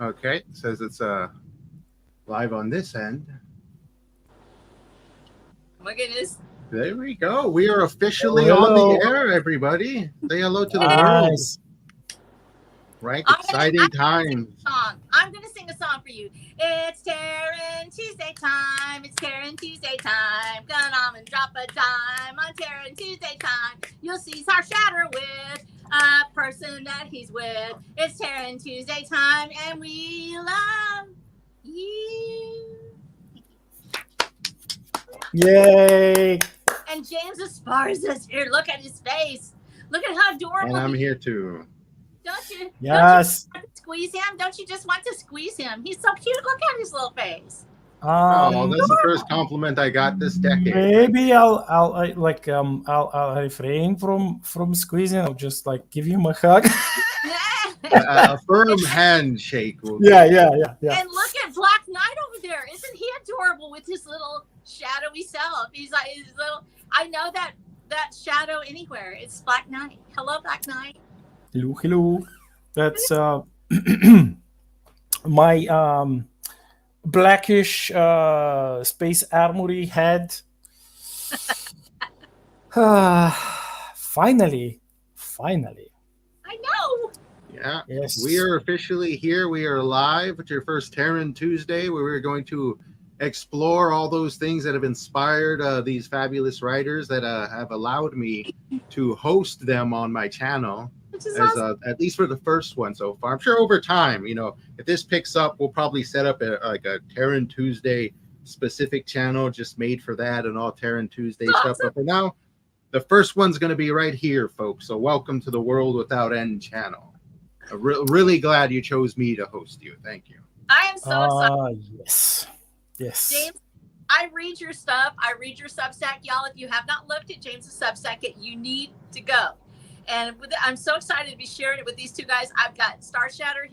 Okay, it says it's live on this end. Oh my goodness. There we go. We are officially Hello, on hello. the air, everybody. Say hello to the world. Nice. Right? I'm Exciting gonna times. I'm gonna sing a song for you. It's Terran Tuesday time. It's Terran Tuesday time. Gonna on and drop a dime on Terran Tuesday time. You'll see our shatter with a person that he's with. It's Terran Tuesday time, and we love you. Yay. And James Esparza's here. Look at his face. Look at how adorable. And I'm he here too. Don't you? Yes. Don't you want to squeeze him? Don't you just want to squeeze him? He's so cute. Look at his little face. Oh, that's the first compliment I got this decade. Maybe I'll refrain from squeezing. I'll just like give him a hug. A firm handshake. Yeah. And look at Black Knight over there. Isn't he adorable with his little shadowy self? He's like his little. I know that shadow anywhere. It's Black Knight. Hello, Black Knight. Hello. That's my blackish space armory head. Finally. I know. Yeah. Yes. We are officially here. We are live at your first Terran Tuesday, where we're going to explore all those things that have inspired these fabulous writers that have allowed me to host them on my channel. Which is As awesome. at least for the first one so far. I'm sure over time, if this picks up, we'll probably set up a Terran Tuesday specific channel just made for that and all Terran Tuesday stuff. But for now, the first one's going to be right here, folks. So welcome to the World Without End channel. I'm really glad you chose me to host you. Thank you. I am so excited. Yes. James, I read your stuff. I read your Substack, y'all. If you have not looked at James's Substack yet, you need to go. And I'm so excited to be sharing it with these two guys. I've got Star Shatter,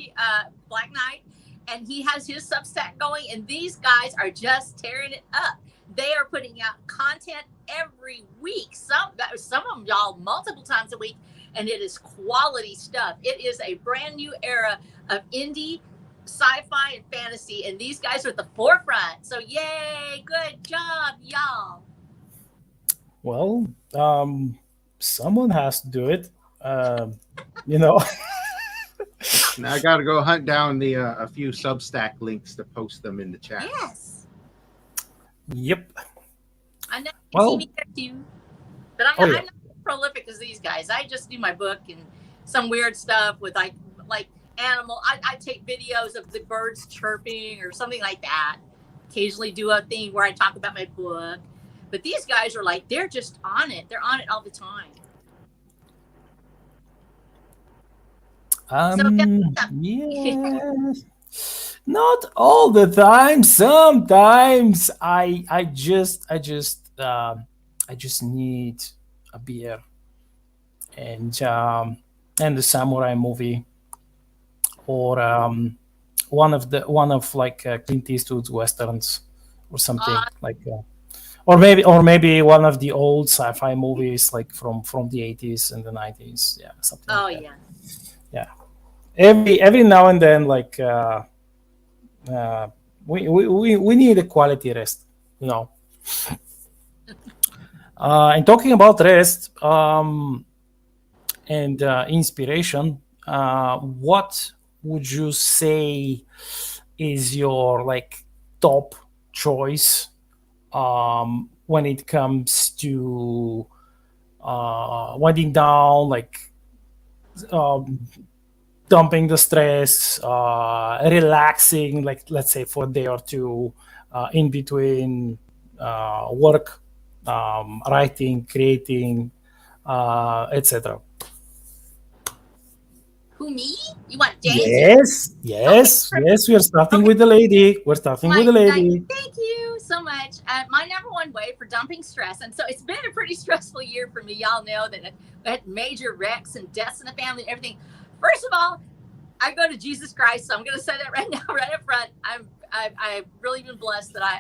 Black Knight, and he has his Substack going. And these guys are just tearing it up. They are putting out content every week. Some of them, y'all, multiple times a week. And it is quality stuff. It is a brand new era of indie, sci-fi, and fantasy. And these guys are at the forefront. So yay, good job, y'all. Well, someone has to do it. Now I got to go hunt down a few Substack links to post them in the chat. Yes. Yep. I know you Well, see me there too. But I'm not prolific as these guys. I just do my book and some weird stuff with like animal. I take videos of the birds chirping or something like that. Occasionally do a thing where I talk about my book. But these guys are like, they're just on it. They're on it all the time. Yes. Not all the time. Sometimes I just need a beer and the samurai movie or one of Clint Eastwood's westerns or something like that. Or maybe one of the old sci-fi movies like from the 80s and the 90s. Yeah, something like that. Yeah. Every now and then, like we need a quality rest, And talking about rest and inspiration, what would you say is your top choice when it comes to winding down, dumping the stress, relaxing, let's say for a day or two in between work, writing, creating, etc. Who, me? You want James? Yes. We are starting with the lady. Thank you so much. My number one way for dumping stress, and so it's been a pretty stressful year for me. Y'all know that I had major wrecks and deaths in the family and everything. First of all, I go to Jesus Christ, so I'm going to say that right now, right up front. I've really been blessed that I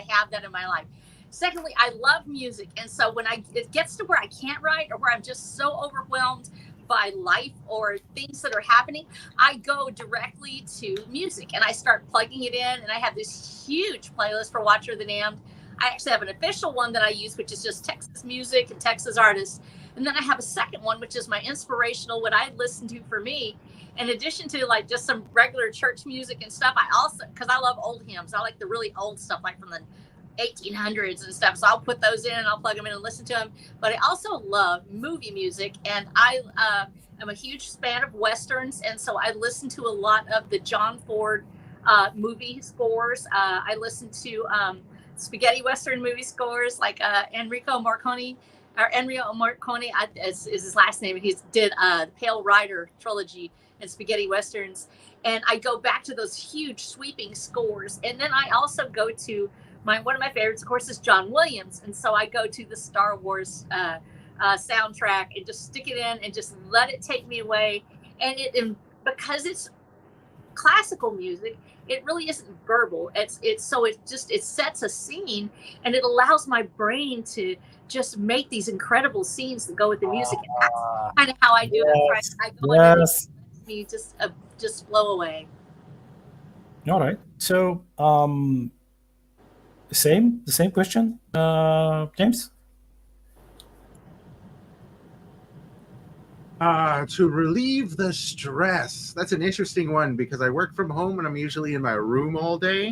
have that in my life. Secondly, I love music, and so when it gets to where I can't write or where I'm just so overwhelmed by life or things that are happening, I go directly to music and I start plugging it in. And I have this huge playlist for Watcher of the Damned. I actually have an official one that I use, which is just Texas music and Texas artists. And then I have a second one, which is my inspirational, what I listen to for me. In addition to like just some regular church music and stuff, I also, because I love old hymns, I like the really old stuff, like from the 1800s and stuff. So I'll put those in and I'll plug them in and listen to them. But I also love movie music, and I am a huge fan of Westerns. And so I listen to a lot of the John Ford movie scores. I listen to spaghetti Western movie scores, like Enrico Morricone is his last name. He did the Pale Rider trilogy and spaghetti Westerns. And I go back to those huge sweeping scores. And then I also go to one of my favorites, of course, is John Williams. And so I go to the Star Wars soundtrack and just stick it in and just let it take me away. And because it's classical music, it really isn't verbal. It sets a scene, and it allows my brain to just make these incredible scenes that go with the music. And that's kind of how I do it. Right? I go in and it lets me just flow away. All right. So the same question, James. To relieve the stress. That's an interesting one because I work from home and I'm usually in my room all day.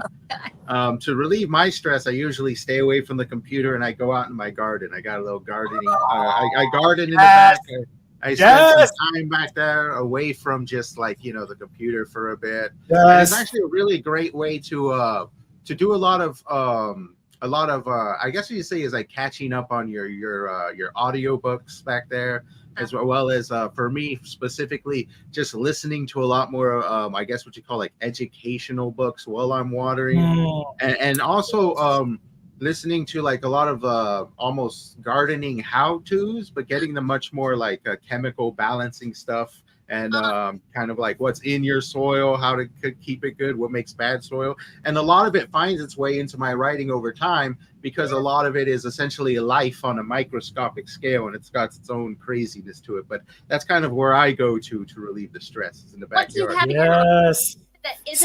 To relieve my stress, I usually stay away from the computer and I go out in my garden. I got a little gardening. I garden in the back. I spend some time back there away from just like, the computer for a bit. And it's actually a really great way to do a lot of I guess what you say is like catching up on your audiobooks back there, as well as for me specifically, just listening to a lot more I guess what you call like educational books while I'm watering, and also listening to like a lot of almost gardening how-tos, but getting them much more like chemical balancing stuff. And kind of like what's in your soil, how to keep it good, what makes bad soil. And a lot of it finds its way into my writing over time because a lot of it is essentially life on a microscopic scale, and it's got its own craziness to it. But that's kind of where I go to relieve the stress, is in the backyard. Yes. It's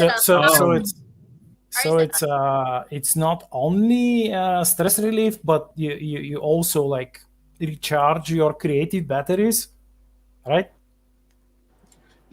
not only stress relief, but you also like recharge your creative batteries, right?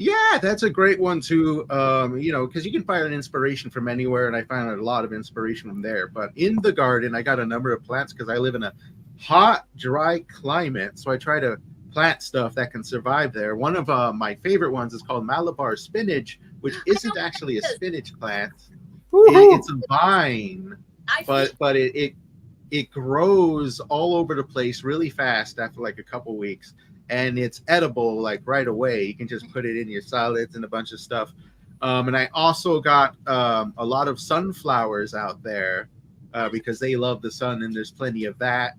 Yeah, that's a great one too. Because you can find an inspiration from anywhere, and I found a lot of inspiration from there. But in the garden, I got a number of plants because I live in a hot, dry climate, so I try to plant stuff that can survive there. One of my favorite ones is called Malabar spinach, which isn't actually a spinach plant. It's a vine, but it grows all over the place really fast after like a couple weeks. And it's edible like right away. You can just put it in your salads and a bunch of stuff. And I also got a lot of sunflowers out there because they love the sun, and there's plenty of that.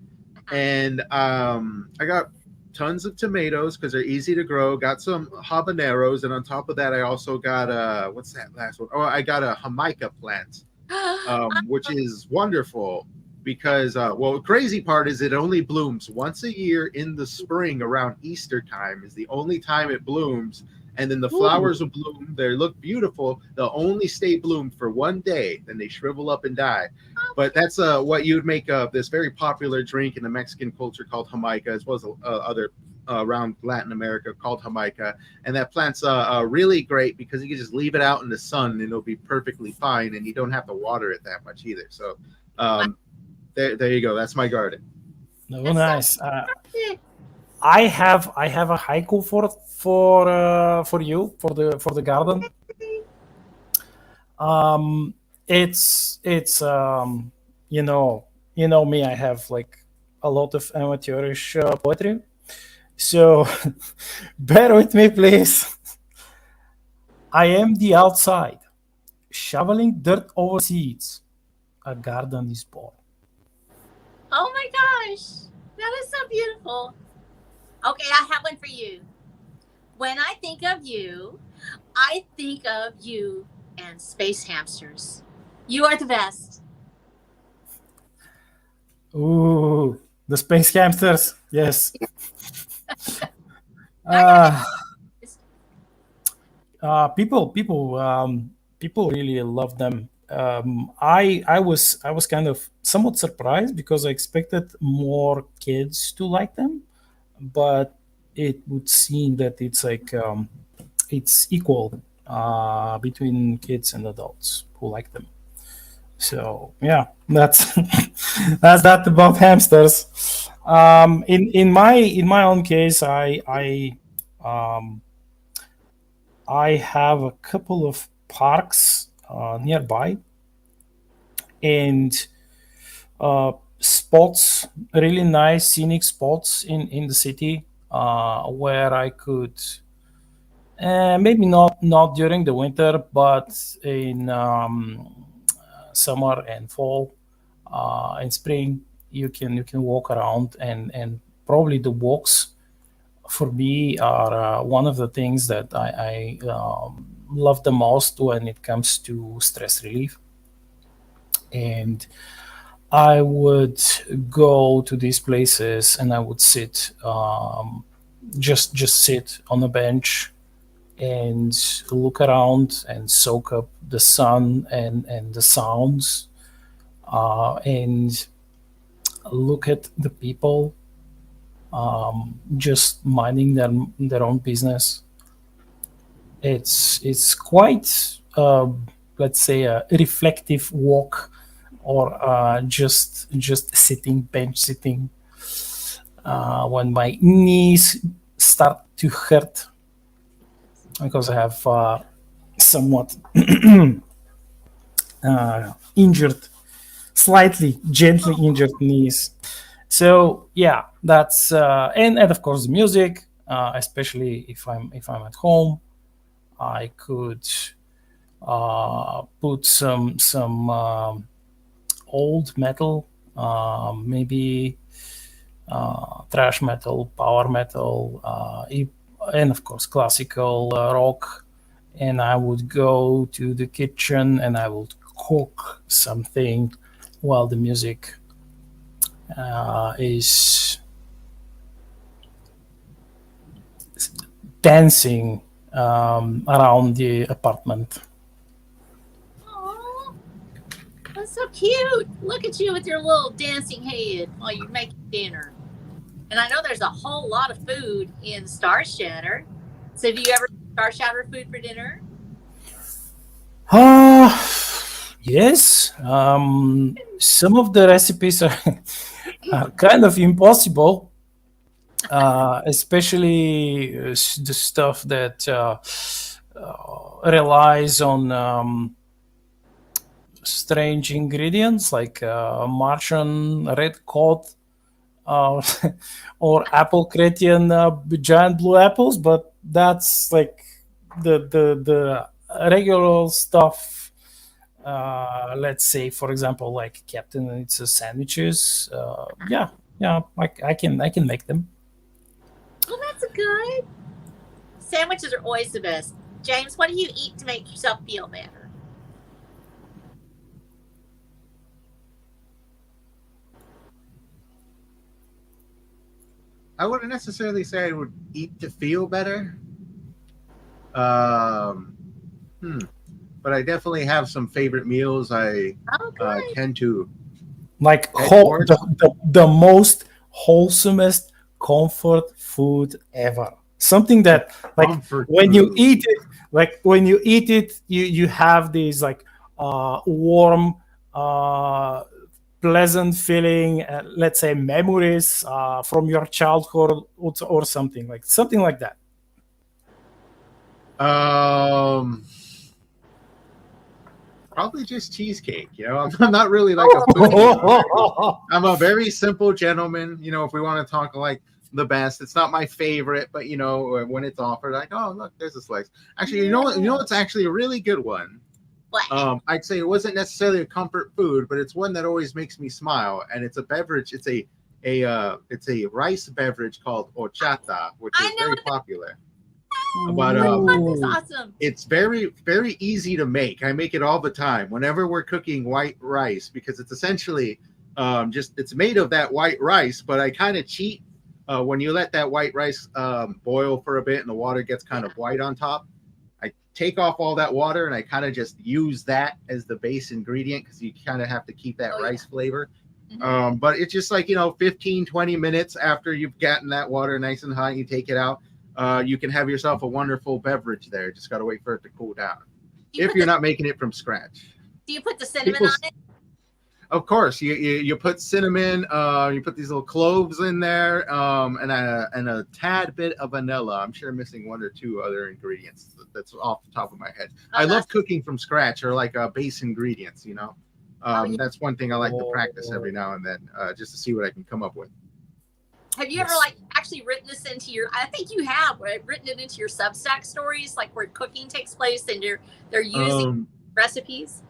And I got tons of tomatoes because they're easy to grow. Got some habaneros, and on top of that, I also got what's that last one? Oh, I got a jamaica plant, which is wonderful. Because, the crazy part is it only blooms once a year in the spring around Easter time is the only time it blooms. And then the flowers will bloom. They look beautiful. They'll only stay bloomed for one day. Then they shrivel up and die. But that's what you would make of this very popular drink in the Mexican culture called Jamaica, as well as other around Latin America called Jamaica. And that plant's really great because you can just leave it out in the sun and it'll be perfectly fine. And you don't have to water it that much either. So, there you go. That's my garden. No, nice. I have a haiku for you for the garden. It's you know me. I have like a lot of amateurish poetry, so bear with me, please. I am the outside, shoveling dirt over seeds. A garden is born. Oh my gosh, that is so beautiful. Okay, I have one for you. When I think of you and space hamsters. You are the best. Ooh, the space hamsters. Yes. Uh, people really love them. I was kind of somewhat surprised because I expected more kids to like them, but it would seem that it's like it's equal between kids and adults who like them. So yeah, that's that's that about hamsters. In my own case, um, I have a couple of parks nearby and spots, really nice scenic spots in the city where I could maybe not during the winter, but in summer and fall and spring, you can walk around and probably the walks for me are one of the things that I love the most when it comes to stress relief. And I would go to these places and I would sit, just sit on a bench and look around and soak up the sun and the sounds, and look at the people just minding their own business. It's quite let's say a reflective walk, or just sitting, bench sitting, when my knees start to hurt because I have somewhat injured, slightly gently injured knees. So yeah, that's and of course the music, especially if I'm at home, I could put some old metal, maybe thrash metal, power metal, and of course classical rock. And I would go to the kitchen and I would cook something while the music is dancing around the apartment. Aw, that's so cute. Look at you with your little dancing head while you're making dinner. And I know there's a whole lot of food in Star Shatter. So have you ever Star Shatter food for dinner? Yes. Some of the recipes are kind of impossible, especially the stuff that relies on strange ingredients like Martian red cod, uh, or apple Cretian giant blue apples, but that's like the regular stuff. Let's say, for example, like Captain and its sandwiches. Yeah, I can make them. Well, that's good. Sandwiches are always the best. James, what do you eat to make yourself feel better? I wouldn't necessarily say I would eat to feel better. Um, but I definitely have some favorite meals I Oh, good. tend to Like head whole, towards. the most wholesomest comfort food ever. Something that, like, Comfort when you food. eat it, you have these like warm, pleasant feeling, let's say memories from your childhood, or something like that. Probably just cheesecake. I'm not really like a foodie. I'm a very simple gentleman. If we want to talk like the best, it's not my favorite, but when it's offered, like, oh look, there's a slice. Actually, it's actually a really good one. What? I'd say it wasn't necessarily a comfort food, but it's one that always makes me smile, and it's a beverage. It's a rice beverage called horchata, which I is know very it. popular. But That's awesome. it's very, very easy to make. I make it all the time whenever we're cooking white rice, because it's essentially it's made of that white rice, but I kind of cheat when you let that white rice boil for a bit and the water gets kind of white on top, I take off all that water and I kind of just use that as the base ingredient because you kind of have to keep that rice flavor. But it's just like, 15, 20 minutes after you've gotten that water nice and hot, you take it out. You can have yourself a wonderful beverage there. Just got to wait for it to cool down. If you're not making it from scratch. Do you put the cinnamon on it? Of course, you put cinnamon, you put these little cloves in there, and a tad bit of vanilla. I'm sure I'm missing one or two other ingredients. That's off the top of my head. I love cooking from scratch or like base ingredients. That's one thing I like to practice every now and then, just to see what I can come up with. Have you ever like actually written this into your? I think you have written it into your Substack stories, like where cooking takes place and they're using recipes.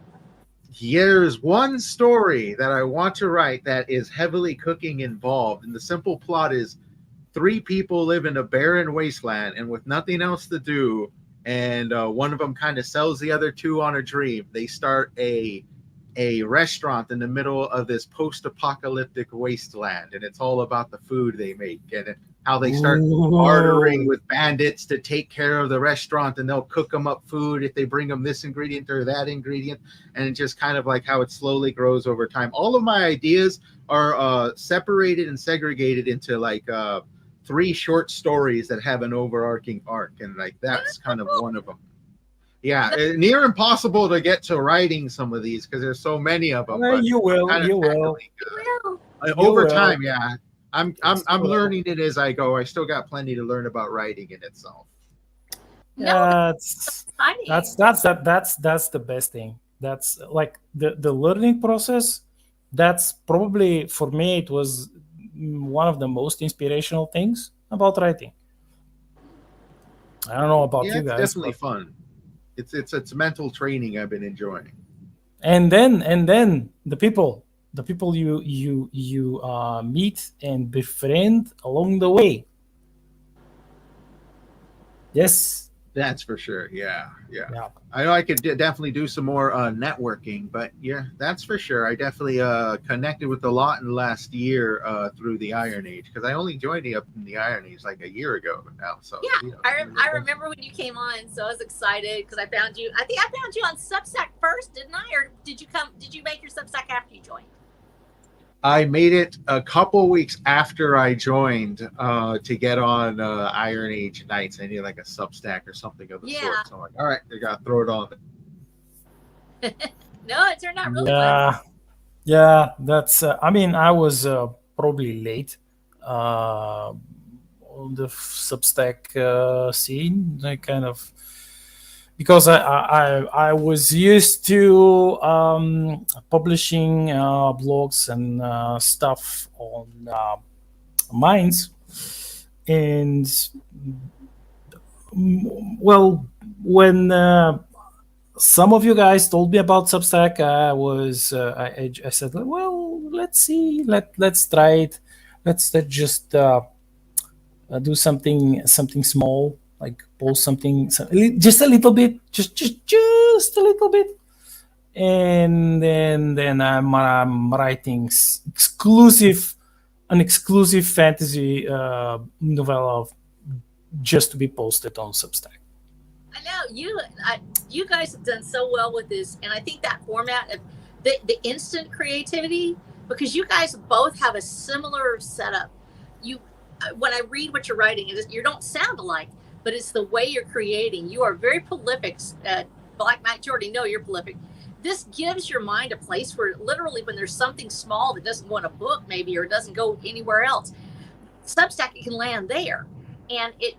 Here's one story that I want to write that is heavily cooking involved. And the simple plot is 3 people live in a barren wasteland and with nothing else to do. And one of them kind of sells the other 2 on a dream. They start a restaurant in the middle of this post-apocalyptic wasteland. And it's all about the food they make and how they start bartering with bandits to take care of the restaurant, and they'll cook them up food if they bring them this ingredient or that ingredient, and just kind of like how it slowly grows over time. All of my ideas are separated and segregated into like 3 short stories that have an overarching arc, and like that's kind of one of them. Yeah, near impossible to get to writing some of these because there's so many of them. Well, you will. Over time, yeah. I'm learning it as I go. I still got plenty to learn about writing in itself. That's the best thing. That's like the learning process. That's probably for me it was one of the most inspirational things about writing. I don't know about you guys. It's definitely fun. It's mental training I've been enjoying. And then the people you meet and befriend along the way. Yes, that's for sure. Yeah. I know I could definitely do some more networking, but yeah, that's for sure. I definitely connected with a lot in the last year through the Iron Age because I only joined up in the Iron Age like a year ago now. So yeah, I remember when you came on, so I was excited because I found you. I think I found you on Substack first, didn't I? Or did you make your Substack after you joined? I made it a couple weeks after I joined to get on Iron Age nights. I needed like a Substack or something of the sort. So I'm like, all right, I got to throw it on. No, it turned out really fun. Yeah, that's. I mean, I was probably late on the Substack scene. I kind of. Because I was used to publishing blogs and stuff on Minds, and well, when some of you guys told me about Substack, I said, well, let's see, let's try it, let's just do something small. Like post something, just a little bit, just a little bit, and then I'm writing an exclusive fantasy novella just to be posted on Substack. I know you guys have done so well with this, and I think that format of the instant creativity, because you guys both have a similar setup. When I read what you're writing, you don't sound alike. But it's the way you're creating. You are very prolific. Black Knight, you already know you're prolific. This gives your mind a place where literally when there's something small that doesn't go in a book maybe or doesn't go anywhere else, Substack, it can land there. And it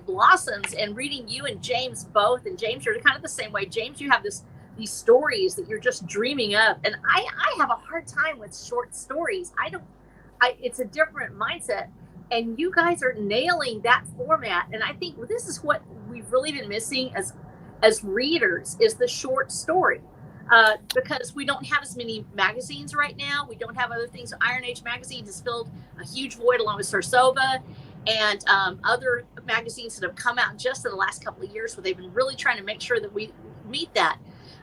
blossoms. And reading you and James both, and James, you're kind of the same way. James, you have these stories that you're just dreaming up. And I have a hard time with short stories. It's a different mindset. And you guys are nailing that format. And I think this is what we've really been missing as readers is the short story. Because we don't have as many magazines right now. We don't have other things. Iron Age magazine has filled a huge void along with Sarsova and other magazines that have come out just in the last couple of years where they've been really trying to make sure that we meet that.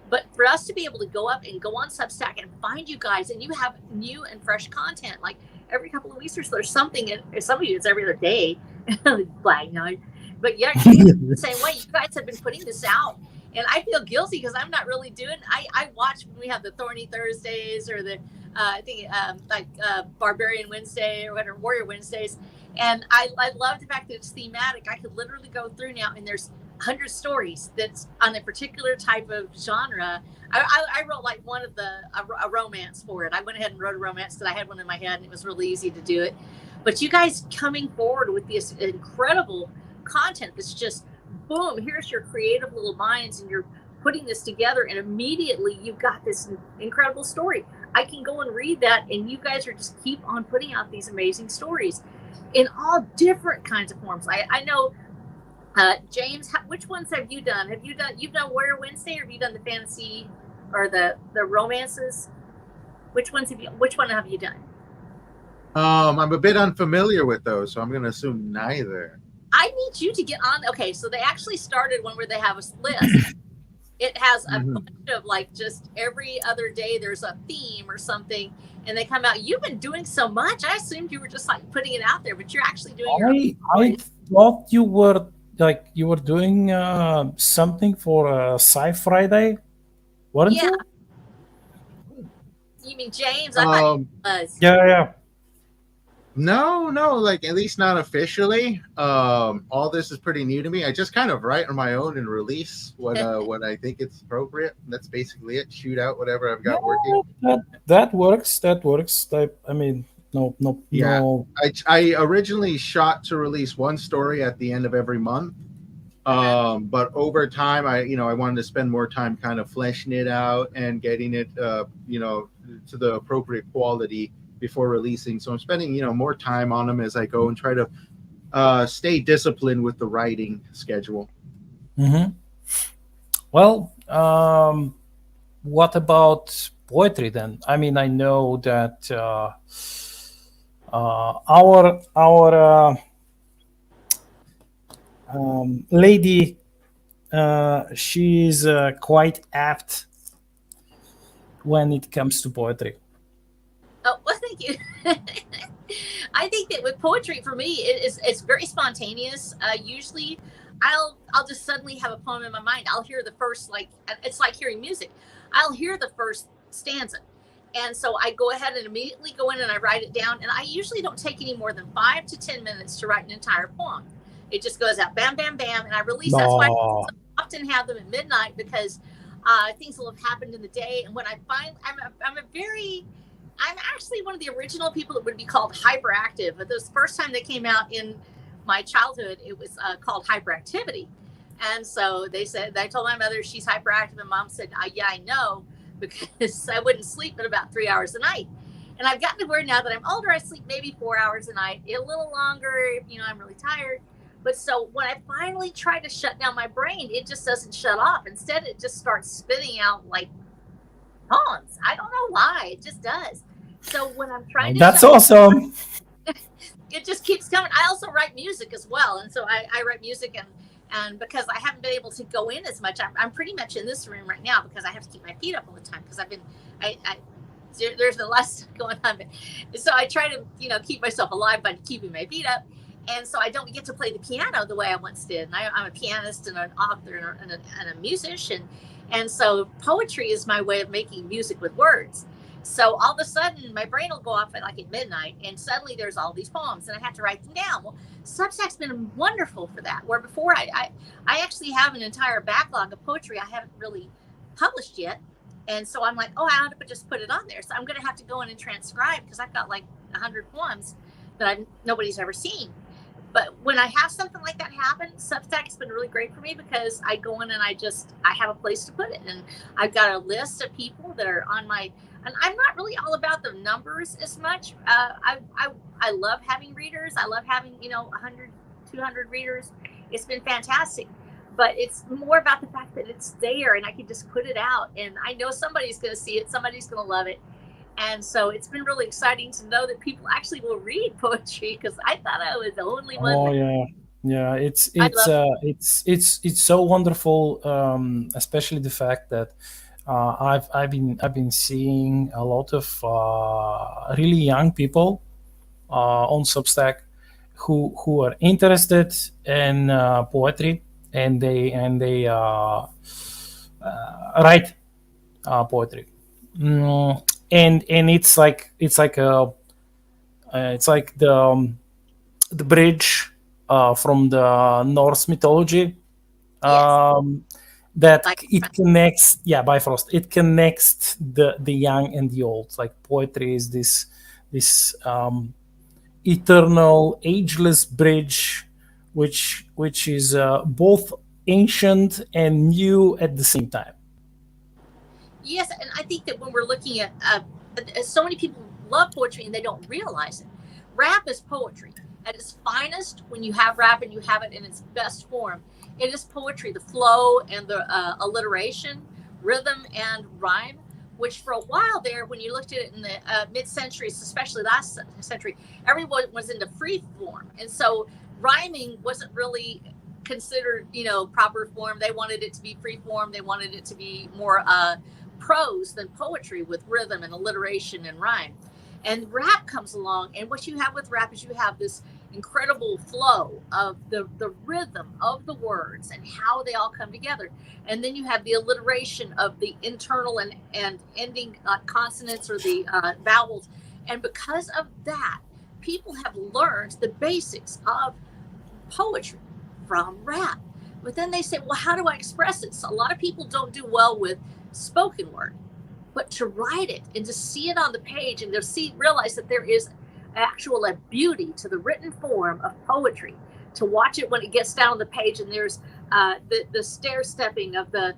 But for us to be able to go up and go on Substack and find you guys, and you have new and fresh content, like every couple of weeks or so. There's something. Some of you it's every other day. Black night. But yeah, the same way. You guys have been putting this out, and I feel guilty because I'm not really doing. I watch when we have the Thorny Thursdays or the I think Barbarian Wednesday or whatever, Warrior Wednesdays, and I love the fact that it's thematic. I could literally go through now, and there's 100 stories that's on a particular type of genre. I wrote like one of a romance for it. I went ahead and wrote a romance because I had one in my head and it was really easy to do it. But you guys coming forward with this incredible content that's just boom, here's your creative little minds and you're putting this together and immediately you've got this incredible story. I can go and read that and you guys are just keep on putting out these amazing stories in all different kinds of forms. I know James, which ones have you done? You've done Warrior Wednesday, or have you done the fantasy or the romances? Which one have you done? I'm a bit unfamiliar with those, so I'm going to assume neither. I need you to get on. Okay, so they actually started one where they have a list. It has a bunch of like just every other day there's a theme or something, and they come out. You've been doing so much. I assumed you were just like putting it out there, but you're actually doing I thought you were doing something for Sci-Fi Day, weren't you? You mean James? I thought it was. Yeah. No, like at least not officially. All this is pretty new to me. I just kind of write on my own and release what I think it's appropriate. That's basically it. Shoot out whatever I've got working. That works. I mean, no. Yeah. I originally shot to release one story at the end of every month. But over time, I wanted to spend more time kind of fleshing it out and getting it, to the appropriate quality before releasing. So I'm spending, more time on them as I go and try to stay disciplined with the writing schedule. Mm-hmm. Well, what about poetry then? I mean, I know that our lady, she's quite apt when it comes to poetry. Oh, well, thank you. I think that with poetry, for me, it's very spontaneous. Usually, I'll just suddenly have a poem in my mind. I'll hear the first, it's like hearing music. I'll hear the first stanza. And so I go ahead and immediately go in and I write it down. And I usually don't take any more than 5 to 10 minutes to write an entire poem. It just goes out, bam, bam, bam, and I release. That's why I often have them at midnight because things will have happened in the day. And when I find, I'm actually one of the original people that would be called hyperactive. But the first time they came out in my childhood, it was called hyperactivity. And so I told my mother she's hyperactive, and Mom said, yeah, I know, because I wouldn't sleep but about 3 hours a night. And I've gotten to where now that I'm older, I sleep maybe 4 hours a night, a little longer, I'm really tired. But so when I finally try to shut down my brain, it just doesn't shut off. Instead, it just starts spitting out like poems. I don't know why. It just does. So when I'm trying to That's awesome. It just keeps coming. I also write music as well. And so I write music and because I haven't been able to go in as much, I'm pretty much in this room right now because I have to keep my feet up all the time because there's a lot of stuff going on. So I try to, keep myself alive by keeping my feet up. And so I don't get to play the piano the way I once did. And I'm a pianist and an author and a musician. And so poetry is my way of making music with words. So all of a sudden, my brain will go off at midnight, and suddenly there's all these poems, and I have to write them down. Well, Substack's been wonderful for that, where before I actually have an entire backlog of poetry I haven't really published yet. And so I'm like, I have to just put it on there. So I'm going to have to go in and transcribe because I've got 100 poems that nobody's ever seen. But when I have something like that happen, Substack's been really great for me because I go in and I have a place to put it. And I've got a list of people that are on and I'm not really all about the numbers as much. I love having readers. I love having, 100, 200 readers. It's been fantastic. But it's more about the fact that it's there and I can just put it out. And I know somebody's going to see it. Somebody's going to love it. And so it's been really exciting to know that people actually will read poetry because I thought I was the only one. Oh yeah. It's so wonderful, especially the fact that I've been seeing a lot of really young people on Substack who are interested in poetry, and they write poetry. And it's like the bridge from the Norse mythology, Yes. that Like it connects. Yeah, Bifrost. It connects the young and the old. Like poetry is this eternal, ageless bridge, which is both ancient and new at the same time. yes, and I think that when we're looking at so many people love poetry and they don't realize it. Rap is poetry at its finest. When you have rap and you have it in its best form, it is poetry. The flow and the alliteration, rhythm and rhyme. Which for a while there, when you looked at it in the mid-centuries, especially last century, everyone was into free form, and so rhyming wasn't really considered, proper form. They wanted it to be free form. They wanted it to be more prose than poetry with rhythm and alliteration and rhyme. And rap comes along, and what you have with rap is you have this incredible flow of the rhythm of the words and how they all come together. And then you have the alliteration of the internal and ending consonants or the vowels. And because of that, people have learned the basics of poetry from rap. But then they say, well, how do I express it? So a lot of people don't do well with spoken word, but to write it and to see it on the page and to realize that there is actual beauty to the written form of poetry, to watch it when it gets down the page and there's the stair stepping of the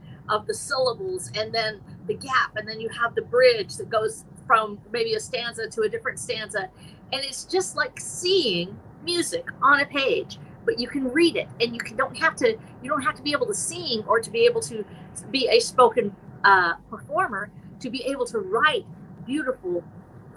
syllables, and then the gap, and then you have the bridge that goes from maybe a stanza to a different stanza, and it's just like seeing music on a page, but you can read it, and you don't have to be able to sing or to be able to be a spoken performer to be able to write beautiful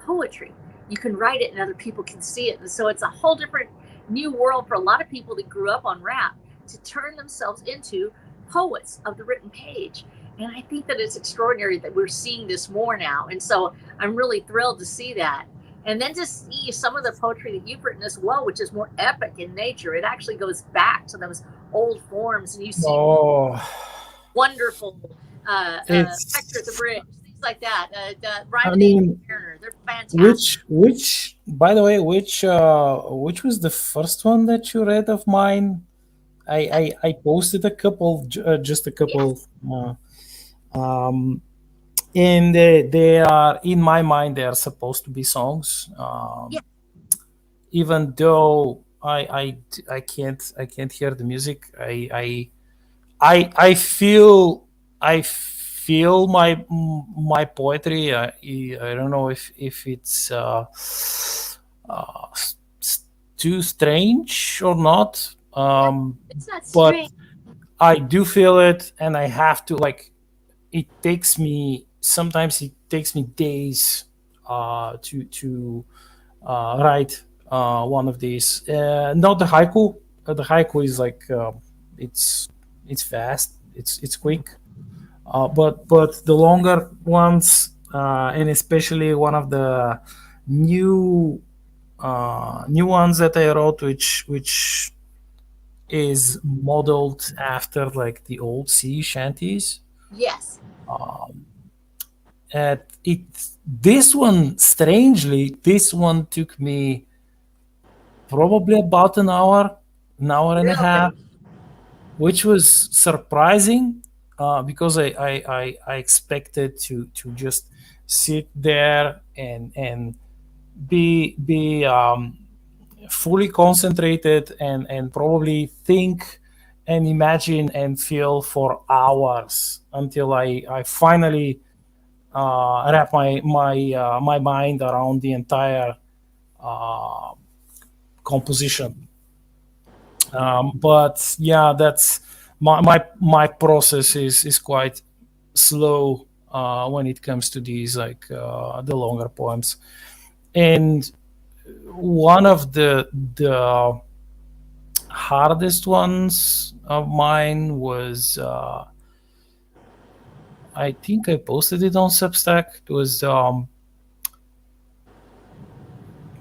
poetry. You can write it and other people can see it. And so it's a whole different new world for a lot of people that grew up on rap to turn themselves into poets of the written page. And I think that it's extraordinary that we're seeing this more now. And so I'm really thrilled to see that. And then to see some of the poetry that you've written as well, which is more epic in nature. It actually goes back to those old forms, and you see wonderful Hector the Bridge, things like that. I mean, Turner, they're fantastic. which by the way, which was the first one that you read of mine? I posted a couple, just a couple, Yes. And they are, in my mind, they are supposed to be songs. Yeah. Even though I can't hear the music, I feel my poetry. I don't know if it's too strange or not. It's not But strange. I do feel it, and I have to, like, it takes me sometimes it takes me days to write one of these. Not the haiku. The haiku is like, it's fast. It's quick. But the longer ones, and especially one of the new new ones that I wrote, which is modeled after like the old sea shanties. Yes. This one, strangely, this one took me probably about an hour and a half, Really? which was surprising, because I expected to just sit there and be fully concentrated and probably think and imagine and feel for hours until I finally wrap my mind around the entire uh, composition. But yeah, that's my process is quite slow when it comes to these, like, the longer poems. And one of the hardest ones of mine was, I think I posted it on Substack. It was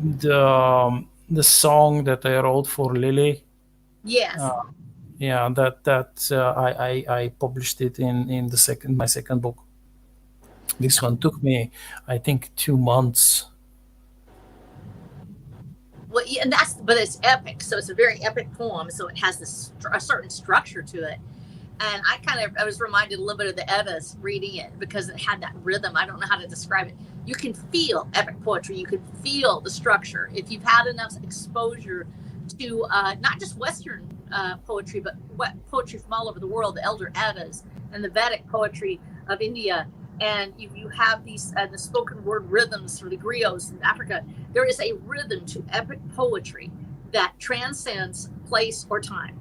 the song that I wrote for Lily. Yes. Yeah, I published it in my second book. This one took me, I think, 2 months. Well, yeah, but it's epic. So it's a very epic poem. So it has a certain structure to it. And I was reminded a little bit of the Eddas reading it because it had that rhythm. I don't know how to describe it. You can feel epic poetry. You can feel the structure. If you've had enough exposure to not just Western poetry, but poetry from all over the world, the Elder Eddas and the Vedic poetry of India, and you have these the spoken word rhythms for the griots in Africa, there is a rhythm to epic poetry that transcends place or time.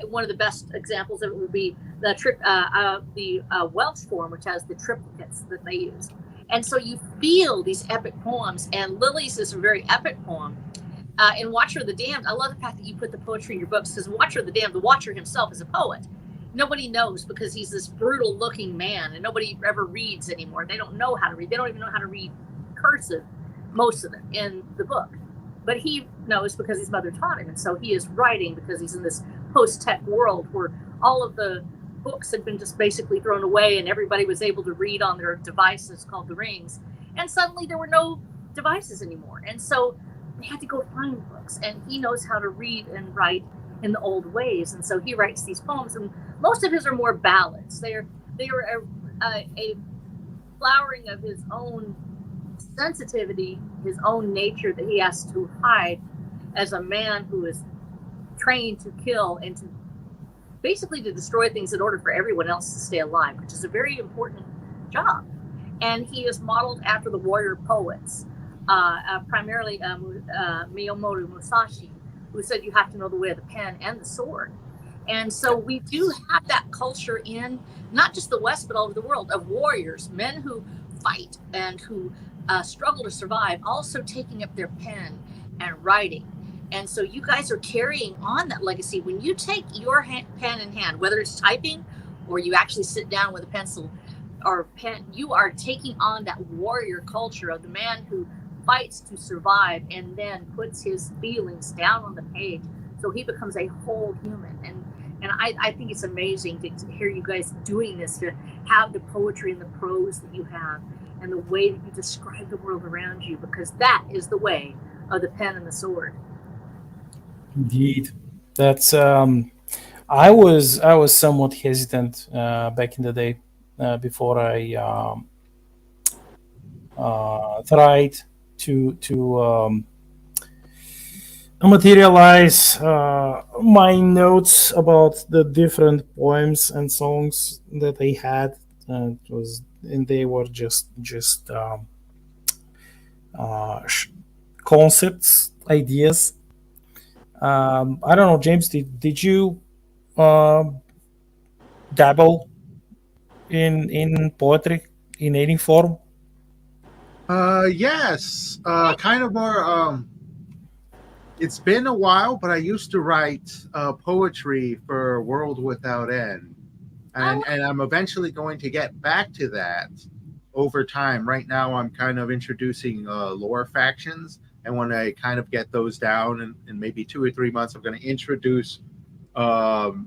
One of the best examples of it would be the Welsh form, which has the triplicates that they use. And so you feel these epic poems, and Lily's is a very epic poem. In Watcher of the Damned, I love the fact that you put the poetry in your books, because Watcher of the Damned, the Watcher himself is a poet. Nobody knows because he's this brutal looking man, and nobody ever reads anymore. They don't know how to read. They don't even know how to read cursive, most of it in the book. But he knows because his mother taught him. And so he is writing because he's in this post-tech world where all of the books had been just basically thrown away and everybody was able to read on their devices called the rings. And suddenly there were no devices anymore. And so they had to go find books. And he knows how to read and write in the old ways. And so he writes these poems. And most of his are more ballads. They are a flowering of his own sensitivity, his own nature that he has to hide as a man who is trained to kill and to basically to destroy things in order for everyone else to stay alive, which is a very important job. And he is modeled after the warrior poets, primarily Miyamoto Musashi, who said you have to know the way of the pen and the sword. And so we do have that culture in not just the West, but all over the world, of warriors, men who fight and who struggle to survive, also taking up their pen and writing. And so you guys are carrying on that legacy. When you take your pen in hand, whether it's typing or you actually sit down with a pencil or pen, you are taking on that warrior culture of the man who fights to survive and then puts his feelings down on the page so he becomes a whole human. And I think it's amazing to hear you guys doing this, to have the poetry and the prose that you have and the way that you describe the world around you, because that is the way of the pen and the sword. Indeed, that's. I was somewhat hesitant back in the day before I tried to materialize my notes about the different poems and songs that I had. And they were just concepts, ideas. I don't know, James. Did you dabble in poetry in any form? Yes, kind of more. It's been a while, but I used to write poetry for World Without End, and I'm eventually going to get back to that over time. Right now, I'm kind of introducing lore factions, and when I kind of get those down, in maybe 2 or 3 months, I'm going to introduce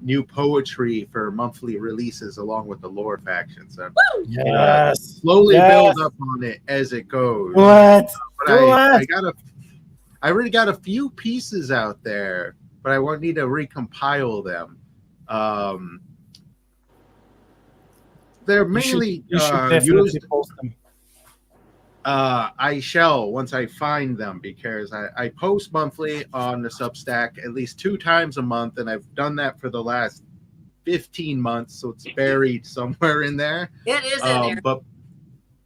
new poetry for monthly releases along with the lore factions. And Yes. Slowly build up on it as it goes. What? But I already got a few pieces out there, but I won't need to recompile them. They're mainly you should definitely used. post them. I shall once I find them, because I post monthly on the Substack at least 2 times a month, and I've done that for the last 15 months, so it's buried somewhere in there. It is in there. But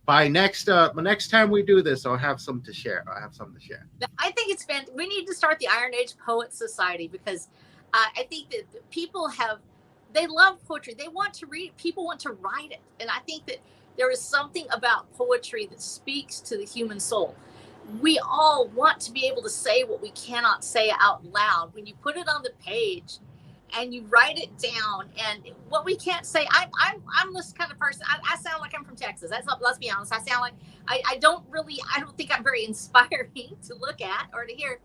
by next time we do this, I'll have some to share. I think we need to start the Iron Age Poets Society, because I think that people they love poetry. They want to read it. People want to write it. And I think that there is something about poetry that speaks to the human soul. We all want to be able to say what we cannot say out loud. When you put it on the page, and you write it down. And what we can't say, I'm this kind of person. I sound like I'm from Texas. Let's be honest. I sound like I don't think I'm very inspiring to look at or to hear.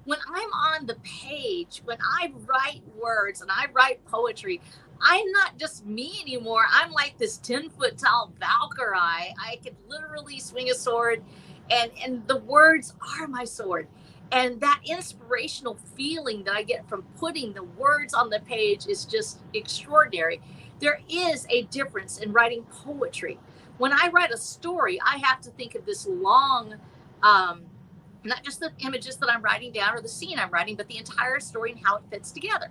When I'm on the page, when I write words and I write poetry, I'm not just me anymore. I'm like this 10-foot tall Valkyrie. I could literally swing a sword, and the words are my sword. And that inspirational feeling that I get from putting the words on the page is just extraordinary. There is a difference in writing poetry. When I write a story, I have to think of this long, not just the images that I'm writing down or the scene I'm writing, but the entire story and how it fits together.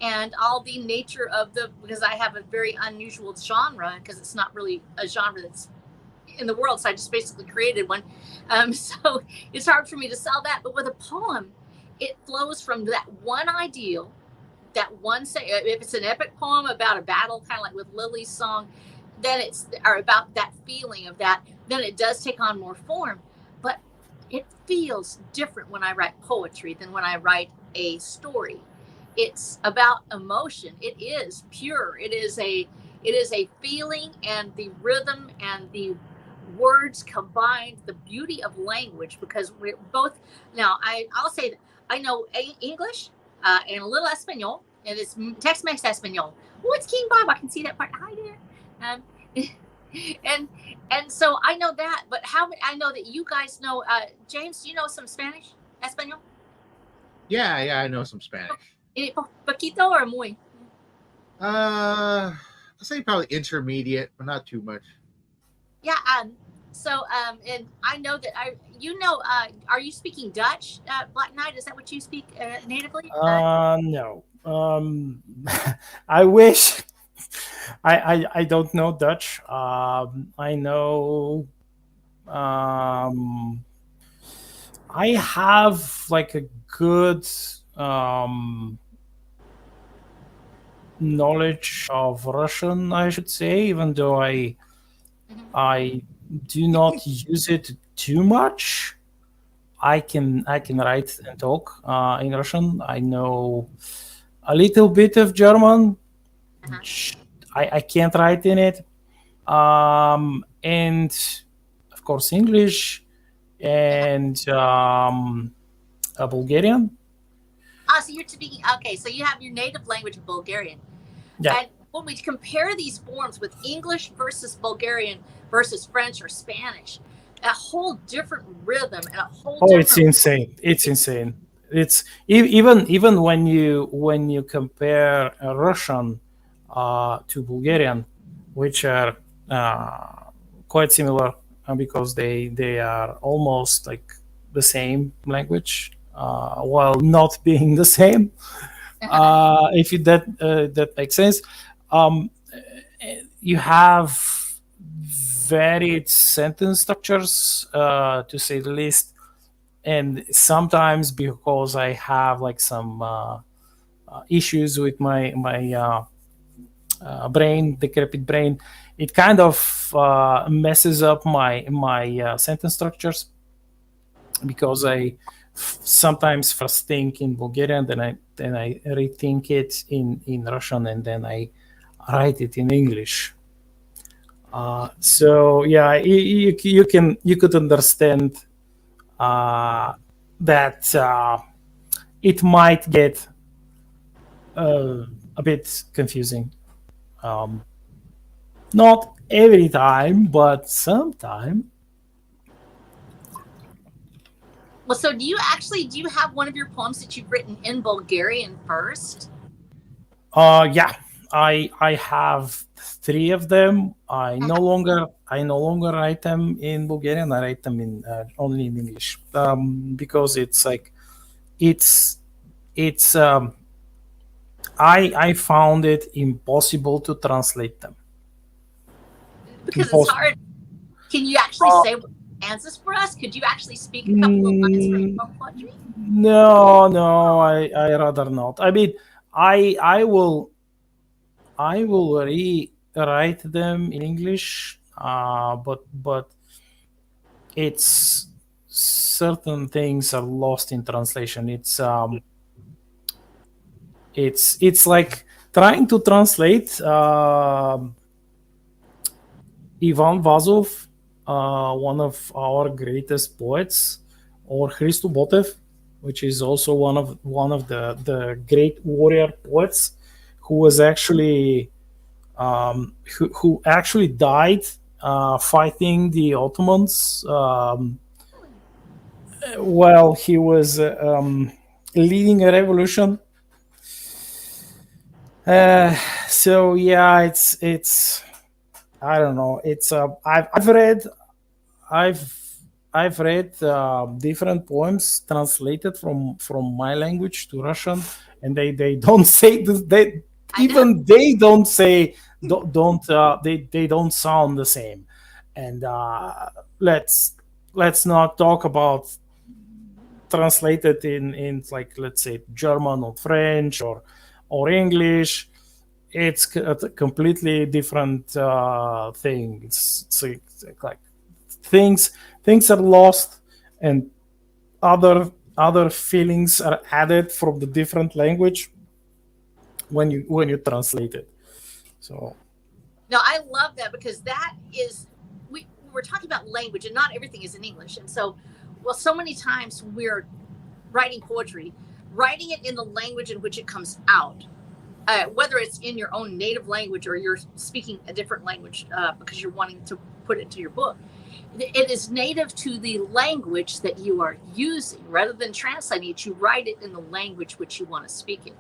And all the nature of because I have a very unusual genre, because it's not really a genre that's in the world, so I just basically created one. So it's hard for me to sell that. But with a poem, it flows from that one ideal, that one say. If it's an epic poem about a battle, kind of like with Lily's song, then or about that feeling of that, then it does take on more form. But it feels different when I write poetry than when I write a story. It's about emotion. It is pure. It is a feeling, and the rhythm and the words combined, the beauty of language, because we're both now I'll say that I know English and a little Espanol, and it's Tex-Mex Espanol. Oh, it's King Bob. I can see that part. Hi there. And so I know that, but I know that you guys know, James, do you know some Spanish, Espanol? Yeah, I know some Spanish. Poquito or muy? I'll say probably intermediate, but not too much. Yeah. And I know that are you speaking Dutch, Black Knight? Is that what you speak natively? No. I wish. I don't know Dutch. I know. I have like a good knowledge of Russian, I should say, even though I do not use it too much. I can write and talk in Russian. I know a little bit of German. I can't write in it. And of course English and Bulgarian. So you're speaking, okay, so you have your native language of Bulgarian. Yeah. And when we compare these forms with English versus Bulgarian versus French or Spanish, a whole different rhythm and a whole different... It's insane. It's insane. It's even when you compare Russian to Bulgarian, which are quite similar because they are almost like the same language, while not being the same. If that makes sense. You have varied sentence structures, to say the least, and sometimes because I have like some issues with my brain, decrepit brain, it kind of messes up my sentence structures, because I sometimes first think in Bulgarian, then I rethink it in Russian, and then I write it in English. So yeah, you could understand that it might get a bit confusing. Not every time, but sometime. Well, so do you have one of your poems that you've written in Bulgarian first? Yeah, I have 3 of them. I no longer write them in Bulgarian. I write them in only in English, because it's like it's I found it impossible to translate them. Because it's hard. Can you actually say what answers for us? Could you actually speak a couple of lines from your poetry? No, I rather not. I mean, I will rewrite them in English, but it's certain things are lost in translation. it's like trying to translate Ivan Vazov, one of our greatest poets, or Hristo Botev, which is also one of the great warrior poets, who was actually who actually died fighting the Ottomans while he was leading a revolution. So yeah, it's I don't know. It's I've read different poems translated from my language to Russian, and they don't say this. They don't say they don't sound the same. And let's not talk about translated in like, let's say, German or French or English. It's a completely different thing. It's like things are lost, and other feelings are added from the different language when you translate it. So No, I love that, because that is, we're talking about language, and not everything is in English. And so, well, so many times we're writing poetry, writing it in the language in which it comes out, whether it's in your own native language or you're speaking a different language because you're wanting to put it into your book. It is native to the language that you are using. Rather than translating it, you write it in the language which you want to speak it.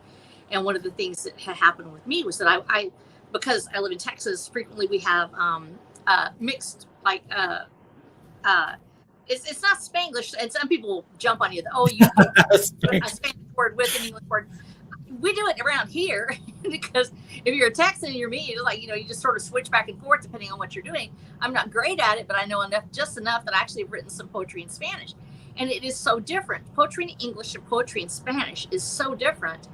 And one of the things that had happened with me was that I because I live in Texas, frequently we have mixed, like, it's not Spanglish, and some people jump on you. Oh, you a Spanish word with an English word. We do it around here because if you're a Texan and you're me, it's like, you just sort of switch back and forth depending on what you're doing. I'm not great at it, but I know just enough that I actually have written some poetry in Spanish. And it is so different. Poetry in English and poetry in Spanish is so different.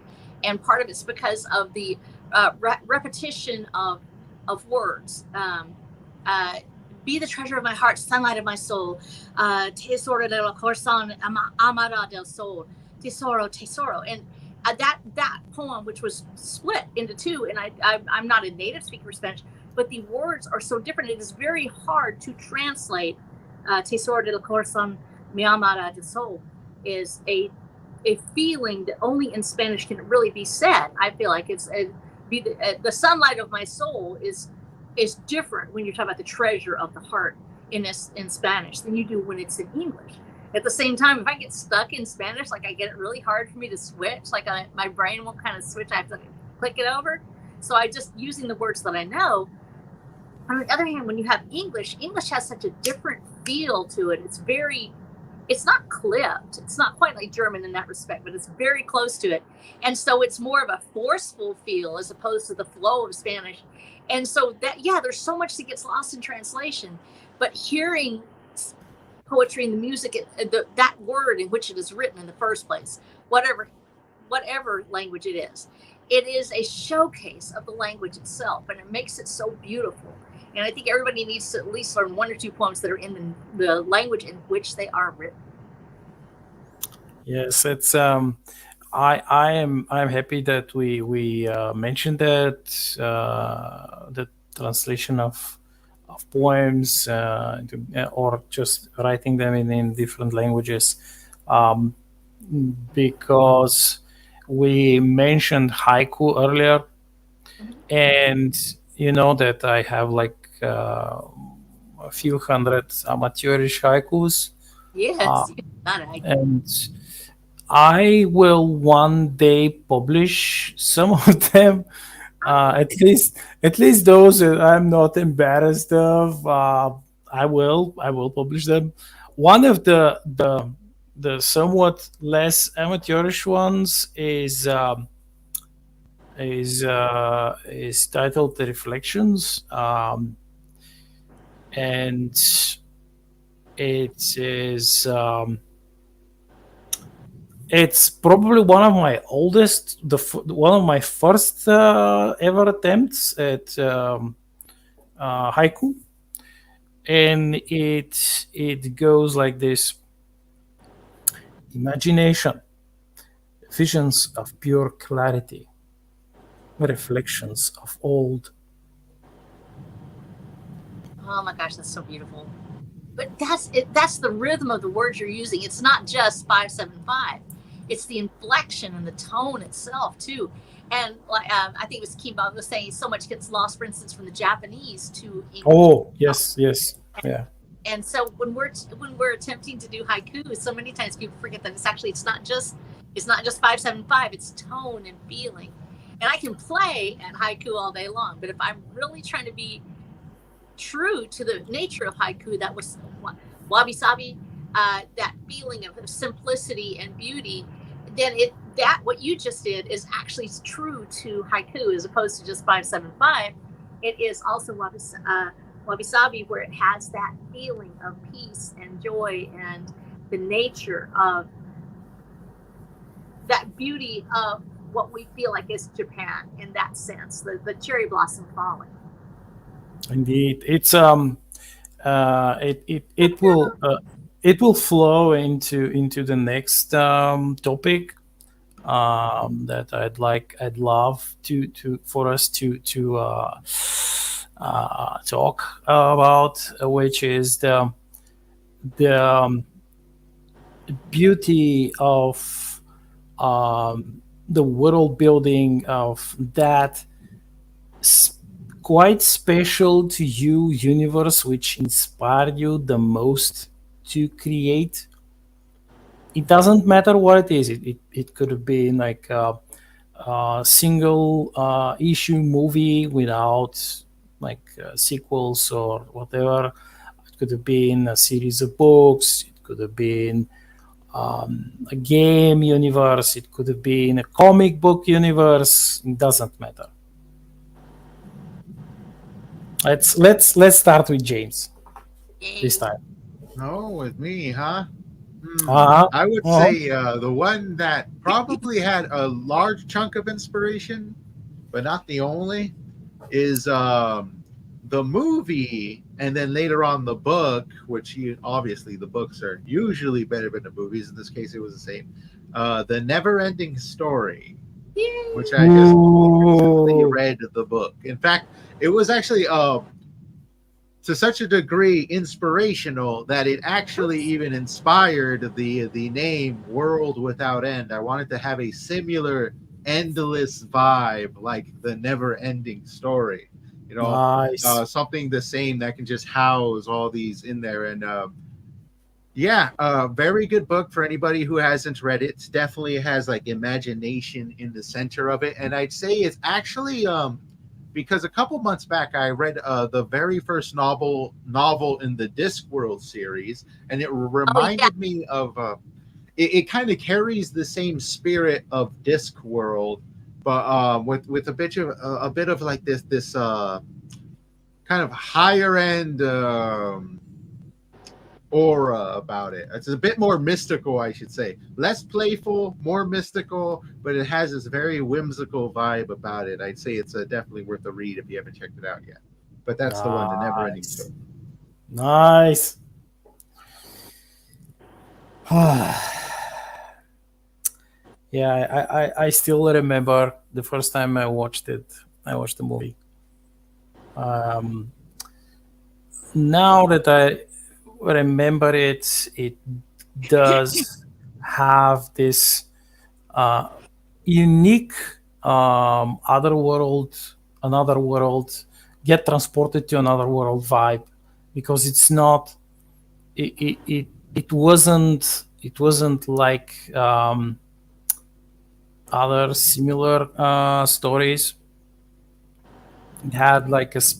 And part of it's because of the repetition of words. Be the treasure of my heart, sunlight of my soul. Tesoro del corazón, amada del sol. Tesoro, tesoro. And that poem, which was split into two, and I'm not a native speaker of Spanish, but the words are so different. It is very hard to translate. Tesoro del corazón, mi amada del sol is a feeling that only in Spanish can really be said. I feel like it's the sunlight of my soul is different when you're talking about the treasure of the heart in Spanish than you do when it's in English. At the same time, if I get stuck in Spanish, like, I get it really hard for me to switch. Like, my brain won't kind of switch. I have to click it over. So I just using the words that I know. On the other hand, when you have English has such a different feel to it. It's not clipped. It's not quite like German in that respect, but it's very close to it. And so it's more of a forceful feel as opposed to the flow of Spanish. And so there's so much that gets lost in translation. But hearing poetry and the music, that word in which it is written in the first place, whatever language it is a showcase of the language itself, and it makes it so beautiful. And I think everybody needs to at least learn one or two poems that are in the language in which they are written. Yes, it's I'm happy that we mentioned that the translation of poems or just writing them in different languages, because we mentioned haiku earlier, and you know that I have like a few hundred amateurish haikus. Yes, and I will one day publish some of them. At least those that I'm not embarrassed of. I will publish them. One of the somewhat less amateurish ones is titled "The Reflections," and it is. It's probably one of my oldest, one of my first ever attempts at haiku, and it goes like this: imagination, visions of pure clarity, reflections of old. Oh my gosh, that's so beautiful. But that's it. That's the rhythm of the words you're using. It's not just 575. It's the inflection and the tone itself too. And like I think it was Kimba was saying, so much gets lost, for instance, from the Japanese to English. Oh, yes, yeah. And so when we're attempting to do haiku, so many times people forget that it's not just 575. It's tone and feeling. And I can play at haiku all day long, but if I'm really trying to be true to the nature of haiku, that was wabi sabi, that feeling of simplicity and beauty, then what you just did is actually true to haiku as opposed to just 575. It is also wabi sabi, where it has that feeling of peace and joy and the nature of that beauty of what we feel like is Japan in that sense, the cherry blossom falling. Indeed, it's it will flow into the next topic that I'd love to for us to talk about, which is the beauty of the world building of that quite special to you universe, which inspired you the most to create. It doesn't matter what it is. It could have been like a single issue movie without like sequels or whatever. It could have been a series of books. It could have been a game universe. It could have been a comic book universe. It doesn't matter. Let's start with James this time. Oh, with me, huh? Uh-huh. I would say the one that probably had a large chunk of inspiration, but not the only, is the movie, and then later on the book, which obviously the books are usually better than the movies. In this case, it was the same. The Never-Ending Story, which I just recently read the book. In fact, it was actually to such a degree inspirational that it actually even inspired the name World Without End. I wanted to have a similar endless vibe like the Never-Ending Story. You know, nice. Something the same that can just house all these in there. And very good book for anybody who hasn't read it. It definitely has like imagination in the center of it. And I'd say it's actually because a couple months back I read the very first novel in the Discworld series, and it reminded me of it kind of carries the same spirit of Discworld, but with a bit of like this kind of higher end aura about it. It's a bit more mystical, I should say. Less playful, more mystical, but it has this very whimsical vibe about it. I'd say it's definitely worth a read if you haven't checked it out yet. But that's the one, The Never-Ending Story. Nice. Yeah, I still remember the first time I watched it. I watched the movie. Now that I remember it does have this unique another world, get transported to another world vibe, because it's not it wasn't like other similar stories. It had like its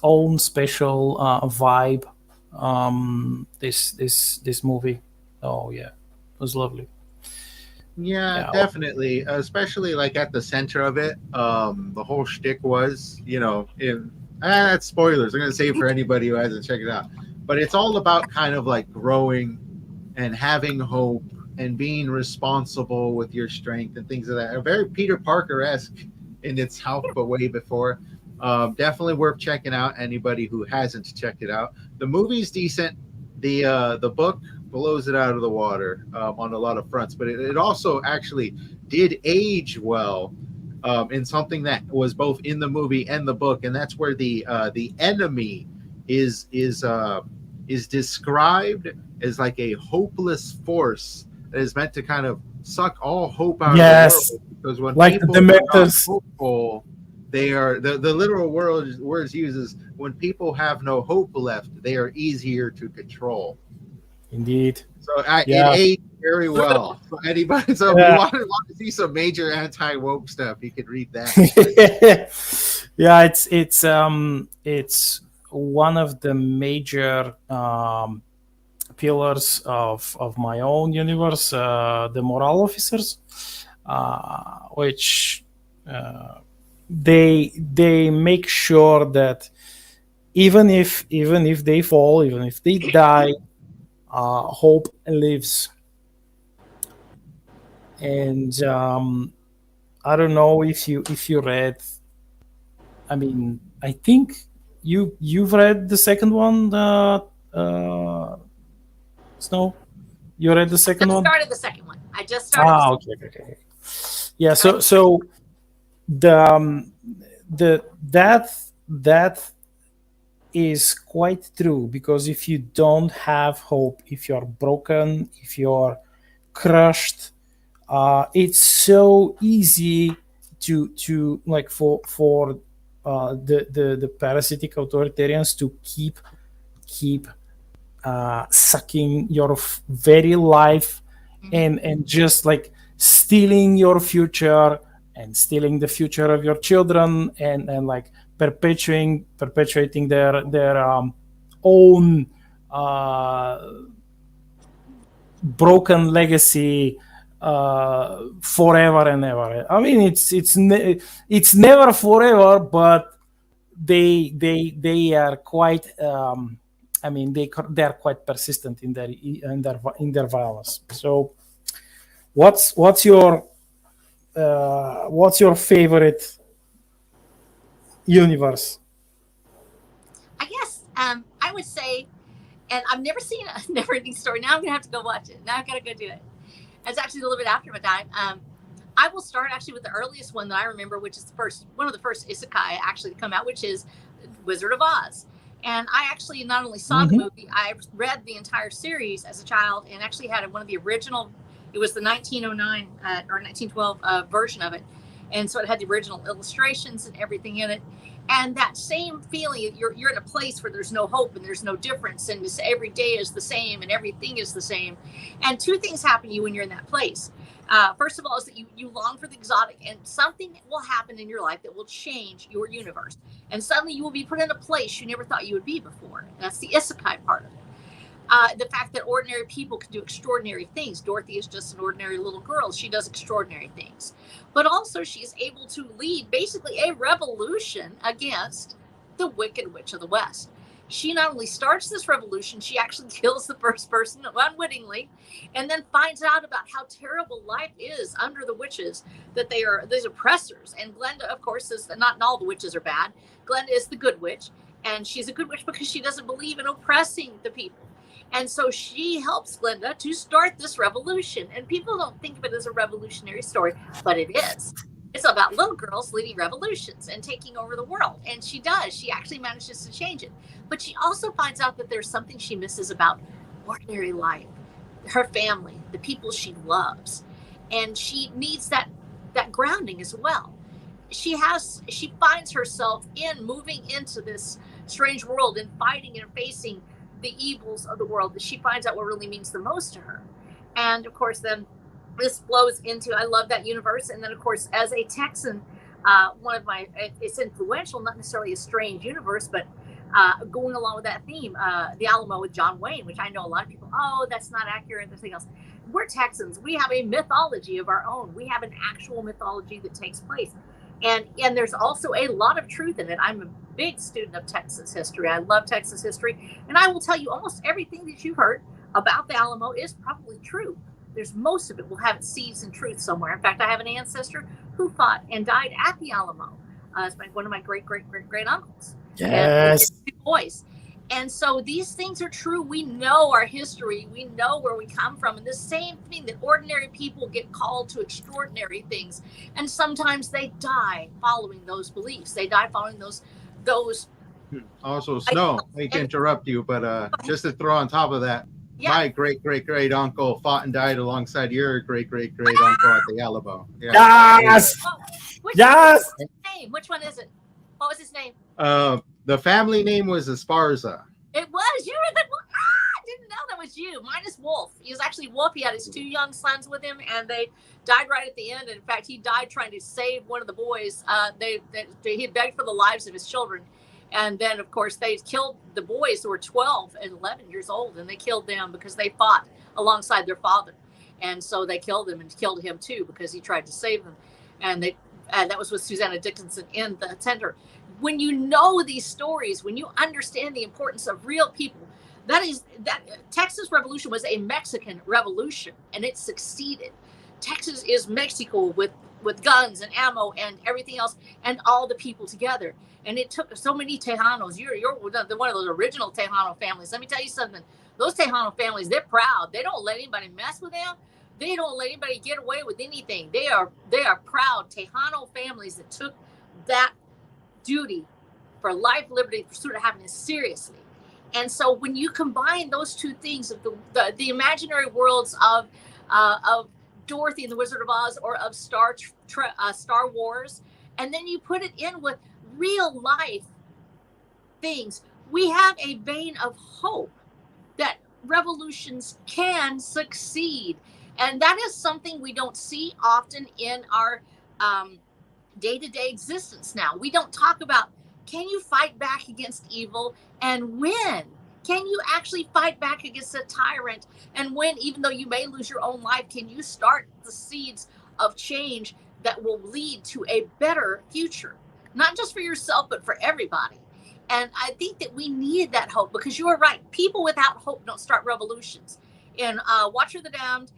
own special vibe. This movie. Oh yeah, it was lovely. Yeah, definitely. Especially like at the center of it, the whole shtick was, that's spoilers. I'm gonna say for anybody who hasn't checked it out, but it's all about kind of like growing and having hope and being responsible with your strength and things of that. Very Peter Parker-esque in its health, but way before. Definitely worth checking out. Anybody who hasn't checked it out. The movie's decent. The book blows it out of the water on a lot of fronts, but it also actually did age well in something that was both in the movie and the book, and that's where the enemy is described as like a hopeless force that is meant to kind of suck all hope out of the world. Because when like people the are not Dementors. hopeful, they are the literal words uses when people have no hope left, they are easier to control. Indeed. So it aged very well. So anybody, so if you want to see some major anti-woke stuff, you could read that. Yeah, it's one of the major pillars of my own universe, the moral officers, which they make sure that even if they fall, even if they die, hope lives. And I don't know if you read. I mean, I think you've read the second one, Snow. You read the second I one? started the second one. I just started. Okay. Yeah. So the that is quite true, because if you don't have hope, if you're broken, if you're crushed, it's so easy to like for the parasitic authoritarians to keep sucking your very life and just like stealing your future and stealing the future of your children and like perpetuating their own broken legacy forever and ever. I mean, it's never forever, but they are quite. I mean, they are quite persistent in their violence. So, what's your favorite universe? I guess I would say, and I've never seen a never-ending story. Now I'm gonna have to go watch it. Now I've got to go do it. It's actually a little bit after my time. I will start actually with the earliest one that I remember, which is one of the first isekai actually to come out, which is Wizard of Oz. And I actually not only saw the movie, I read the entire series as a child, and actually had one of the original. It was the 1909 or 1912 version of it, and so it had the original illustrations and everything in it. And that same feeling, you're in a place where there's no hope and there's no difference, and every day is the same and everything is the same. And two things happen to you when you're in that place. First of all, is that you long for the exotic, and something will happen in your life that will change your universe. And suddenly you will be put in a place you never thought you would be before. And that's the isekai part of it. The fact that ordinary people can do extraordinary things. Dorothy is just an ordinary little girl. She does extraordinary things. But also she is able to lead basically a revolution against the Wicked Witch of the West. She not only starts this revolution, she actually kills the first person unwittingly, and then finds out about how terrible life is under the witches, that they are these oppressors. And Glenda, of course, is not all the witches are bad. Glenda is the good witch, and she's a good witch because she doesn't believe in oppressing the people. And so she helps Glenda to start this revolution. And people don't think of it as a revolutionary story, but it is. It's about little girls leading revolutions and taking over the world. And she does. She actually manages to change it. But she also finds out that there's something she misses about ordinary life, her family, the people she loves. And she needs that grounding as well. She finds herself moving into this strange world and fighting and facing the evils of the world, that she finds out what really means the most to her. And of course, then this flows into, I love that universe. And then of course, as a Texan, it's influential, not necessarily a strange universe, but going along with that theme, the Alamo with John Wayne, which I know a lot of people, that's not accurate, and everything else. We're Texans. We have a mythology of our own. We have an actual mythology that takes place. And there's also a lot of truth in it. I'm a big student of Texas history. I love Texas history. And I will tell you almost everything that you've heard about the Alamo is probably true. There's most of it will have its seeds and truth somewhere. In fact, I have an ancestor who fought and died at the Alamo. It's one of my great uncles. Yes. And two boys. And so these things are true. We know our history. We know where we come from. And the same thing, that ordinary people get called to extraordinary things. And sometimes they die following those beliefs. They die following those. Also, Snow, I hate to interrupt you, but just to throw on top of that, my great uncle fought and died alongside your great uncle at the Alamo. Yeah. Yes. Yes. Name? Which one is it? What was his name? The family name was Esparza. It was. You were the one. I didn't know that was you. Mine is Wolf. He was actually Wolf. He had his 2 young sons with him, and they died right at the end. And in fact, he died trying to save one of the boys. He begged for the lives of his children. And then, of course, they killed the boys who were 12 and 11 years old, and they killed them because they fought alongside their father. And so they killed him and killed him, too, because he tried to save them. And that was with Susanna Dickinson in the center. When you know these stories, when you understand the importance of real people, that Texas Revolution was a Mexican revolution, and it succeeded. Texas is Mexico with guns and ammo and everything else, and all the people together. And it took so many Tejanos. You're one of those original Tejano families. Let me tell you something. Those Tejano families, they're proud. They don't let anybody mess with them. They don't let anybody get away with anything. They are proud Tejano families that took that duty for life, liberty, pursuit of happiness seriously. And so when you combine those two things of the imaginary worlds of Dorothy and the Wizard of Oz, or of Star Wars, and then you put it in with real life things, we have a vein of hope that revolutions can succeed. And that is something we don't see often in our day-to-day existence now. We don't talk about, can you fight back against evil, and when? Can you actually fight back against a tyrant? And when, even though you may lose your own life, can you start the seeds of change that will lead to a better future? Not just for yourself, but for everybody. And I think that we need that hope, because you are right. People without hope don't start revolutions. In Watcher the Damned,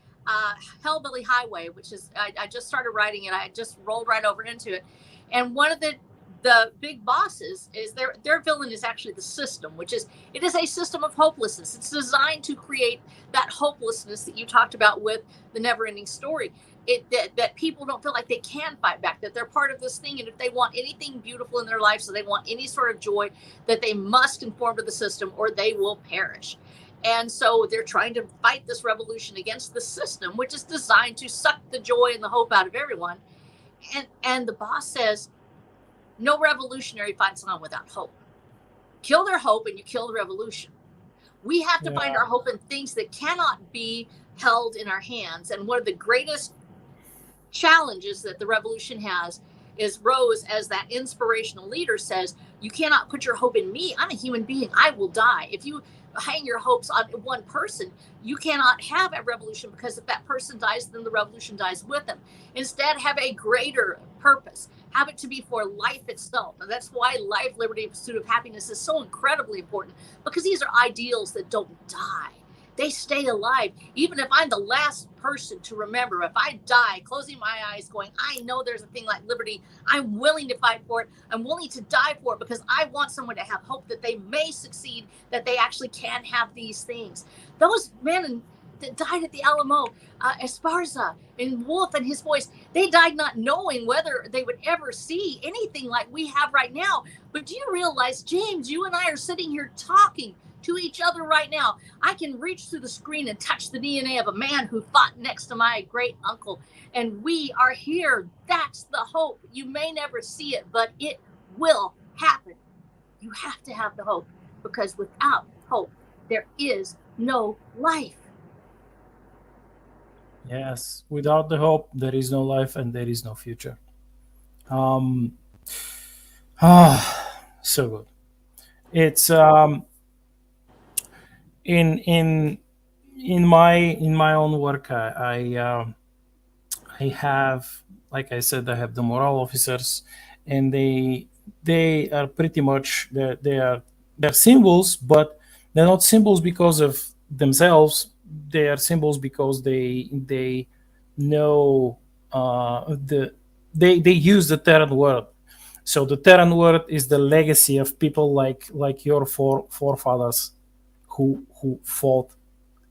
Hellbilly Highway, which is, I just started writing it. I just rolled right over into it. And one of the big bosses is their villain is actually the system, it is a system of hopelessness. It's designed to create that hopelessness that you talked about with the Never-Ending Story. That people don't feel like they can fight back, that they're part of this thing, and if they want anything beautiful in their life, so they want any sort of joy, that they must conform to the system or they will perish. And so they're trying to fight this revolution against the system, which is designed to suck the joy and the hope out of everyone. And the boss says, no revolutionary fights on without hope. Kill their hope and you kill the revolution. We have to find our hope in things that cannot be held in our hands. And one of the greatest challenges that the revolution has is Rose, as that inspirational leader, says, you cannot put your hope in me. I'm a human being. I will die. If you hang your hopes on one person, you cannot have a revolution, because if that person dies, then the revolution dies with them. Instead, have a greater purpose. Have it to be for life itself. And that's why life, liberty, and pursuit of happiness is so incredibly important, because these are ideals that don't die. They stay alive. Even if I'm the last person to remember, if I die closing my eyes going, I know there's a thing like liberty, I'm willing to fight for it. I'm willing to die for it, because I want someone to have hope that they may succeed, that they actually can have these things. Those men that died at the Alamo, Esparza and Wolf and his boys, they died not knowing whether they would ever see anything like we have right now. But do you realize, James, you and I are sitting here talking to each other right now. I can reach through the screen and touch the DNA of a man who fought next to my great uncle, and we are here. That's the hope. You may never see it, but it will happen. You have to have the hope, because without hope, there is no life. Yes, without the hope, there is no life and there is no future. So good. It's in my own work, I have, like I said, I have the morale officers, and they are pretty much they're symbols, but they're not symbols because of themselves. They are symbols because they know they use the Terran world. So the Terran word is the legacy of people like your forefathers who fought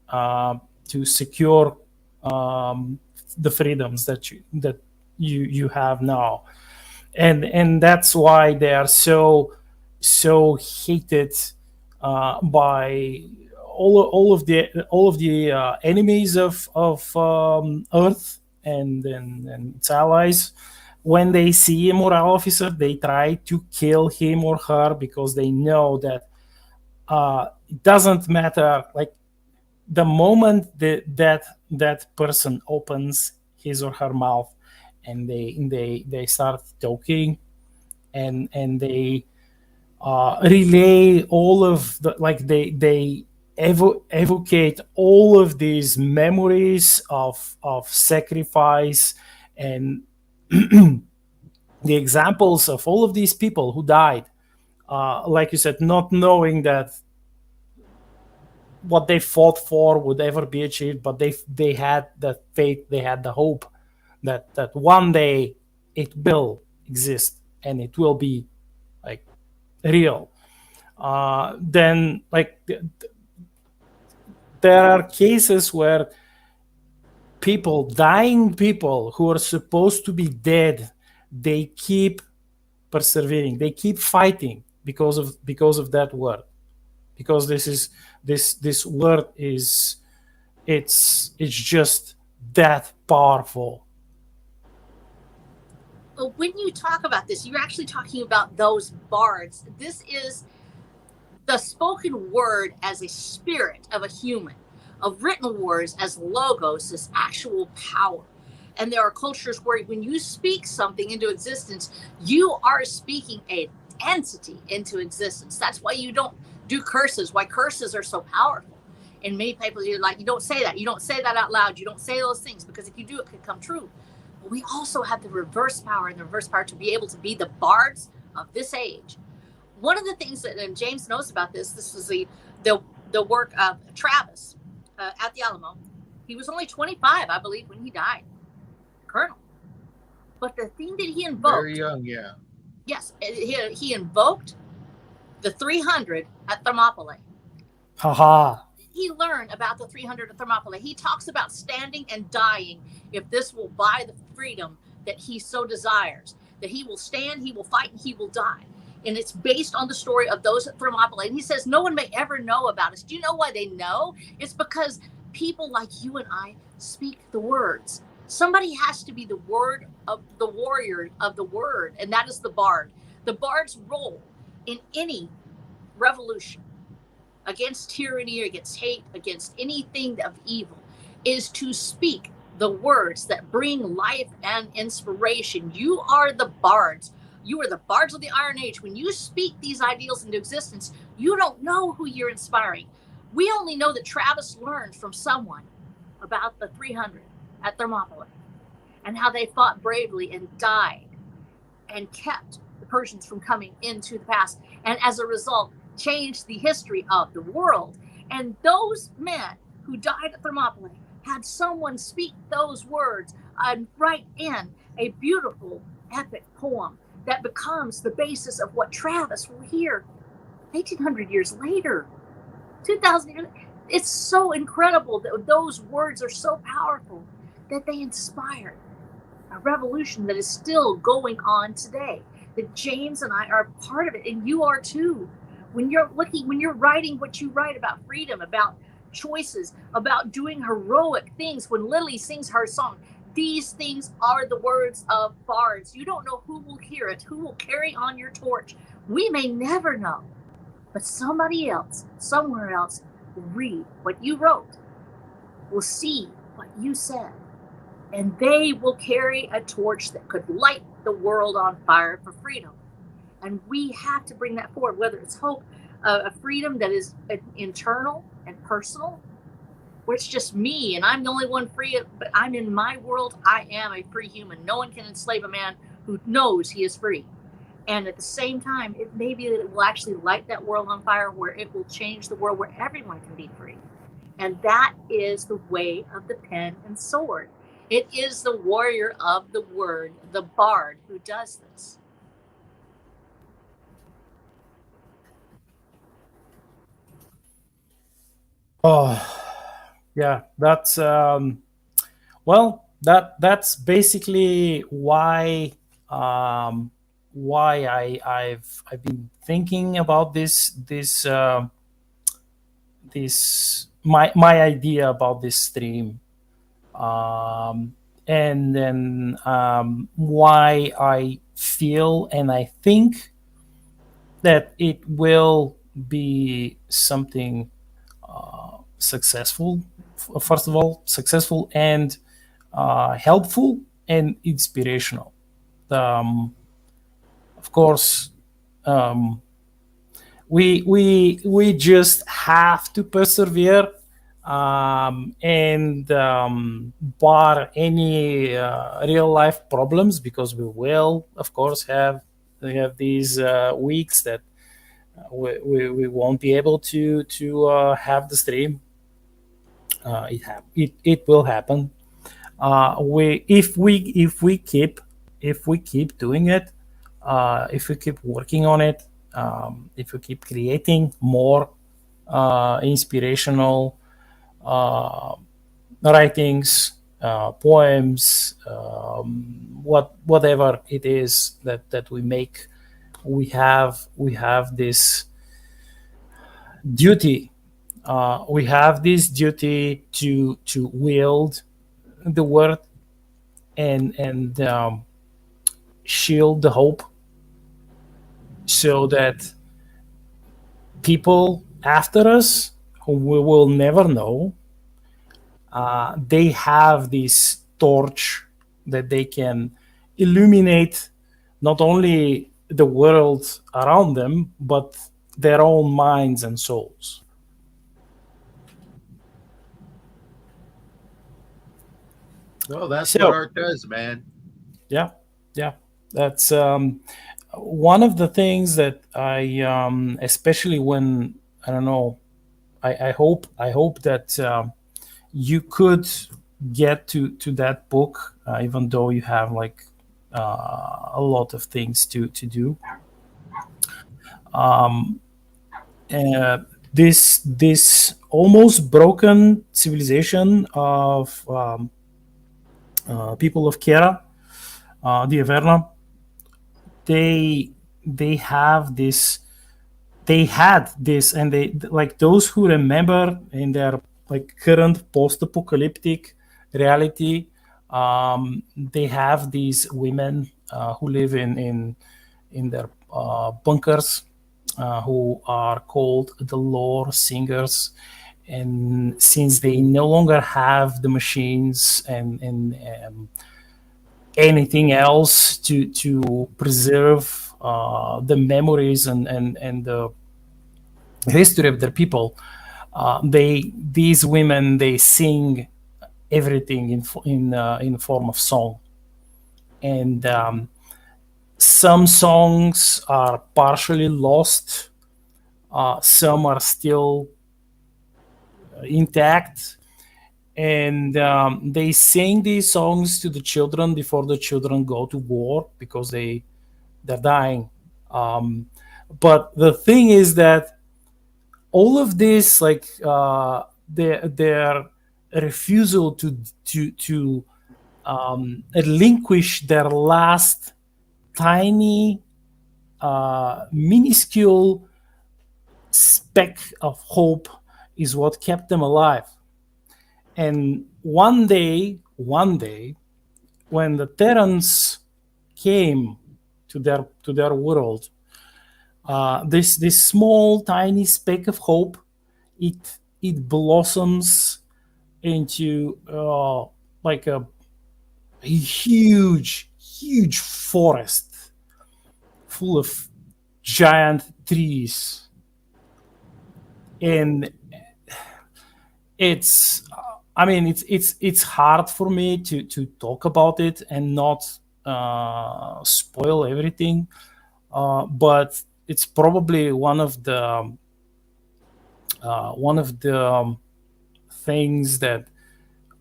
to secure the freedoms that you have now, and that's why they are so hated by all of the enemies of Earth and its allies. When they see a morale officer, they try to kill him or her because they know that it doesn't matter. Like the moment that person opens his or her mouth and they start talking and they relay all of the, like they evocate all of these memories of sacrifice and the examples of all of these people who died, like you said, not knowing that what they fought for would ever be achieved, but they had the faith, they had the hope that one day it will exist and it will be like real. Then like there are cases where dying people who are supposed to be dead, they keep persevering, they keep fighting because of that word, because this word is it's just that powerful. When you talk about this, you're actually talking about those bards. This is the spoken word as a spirit of a human, of written words as logos, as actual power. And there are cultures where when you speak something into existence, you are speaking an entity into existence. That's why you don't do curses, why curses are so powerful. And many people, you're like, you don't say that. You don't say that out loud. You don't say those things because if you do, it could come true. But we also have the reverse power and the reverse power to be able to be the bards of this age. One of the things that, and James knows about this was the work of Travis at the Alamo. He was only 25, I believe, when he died, Colonel. But the thing that he invoked, very young, yeah. Yes, he invoked the 300 at Thermopylae. Haha. He learned about the 300 at Thermopylae. He talks about standing and dying if this will buy the freedom that he so desires. That he will stand, he will fight, and he will die. And it's based on the story of those at Thermopylae. And he says, no one may ever know about us. Do you know why they know? It's because people like you and I speak the words. Somebody has to be the word of the warrior of the word, and that is the bard. The bard's role in any revolution against tyranny, against hate, against anything of evil is to speak the words that bring life and inspiration. You are the bards. You are the bards of the Iron Age. When you speak these ideals into existence, you don't know who you're inspiring. We only know that Travis learned from someone about the 300 at Thermopylae and how they fought bravely and died and kept the Persians from coming into the past. And as a result, changed the history of the world. And those men who died at Thermopylae had someone speak those words and write in a beautiful, epic poem that becomes the basis of what Travis will hear 1,800 years later, 2,000 years. It's so incredible that those words are so powerful that they inspired a revolution that is still going on today. That James and I are part of it, and you are too. When you're writing what you write about freedom, about choices, about doing heroic things, when Lily sings her song, these things are the words of bards. You don't know who will hear it, who will carry on your torch. We may never know, but somebody else, somewhere else, will read what you wrote, will see what you said, and they will carry a torch that could light the world on fire for freedom. And we have to bring that forward, whether it's hope, a freedom that is internal and personal, where it's just me and I'm the only one free, but I'm in my world. I am a free human. No one can enslave a man who knows he is free. And at the same time, it may be that it will actually light that world on fire, where it will change the world where everyone can be free. And that is the way of the pen and sword. It is the warrior of the word, the bard, who does this. Oh, yeah, that's well, that's basically why I've been thinking about this my idea about this stream, um, and then why I feel and I think that it will be something successful. First of all, successful and helpful and inspirational. Of course, um, we just have to persevere, and bar any real life problems, because we will, of course, have these weeks that we won't be able to have the stream. It will happen. We if we keep doing it, if we keep working on it, if we keep creating more inspirational writings, poems, whatever it is that we make, we have this duty. We have this duty to wield the word and shield the hope, so that people after us, who we will never know, they have this torch that they can illuminate not only the world around them, but their own minds and souls. Well, that's what So, art does, man. yeah, yeah, that's one of the things that I, especially when, I don't know, I hope that you could get to that book, even though you have like a lot of things to do. Um, uh, this almost broken civilization of people of Kera, the Averna, they they have this they had this, and they, like, those who remember in their like current post-apocalyptic reality, they have these women who live in their bunkers, who are called the lore singers. And since they no longer have the machines and anything else to preserve the memories and the history of their people, these women, they sing everything in form of song. And some songs are partially lost, some are still intact, and they sing these songs to the children before the children go to war, because they're dying. But the thing is that all of this, like, their refusal to relinquish their last tiny, minuscule speck of hope, is what kept them alive. And one day, when the Terrans came to their world, this small tiny speck of hope, it blossoms into like a huge forest full of giant trees. And it's I mean, it's hard for me to talk about it and not spoil everything, but it's probably one of the things that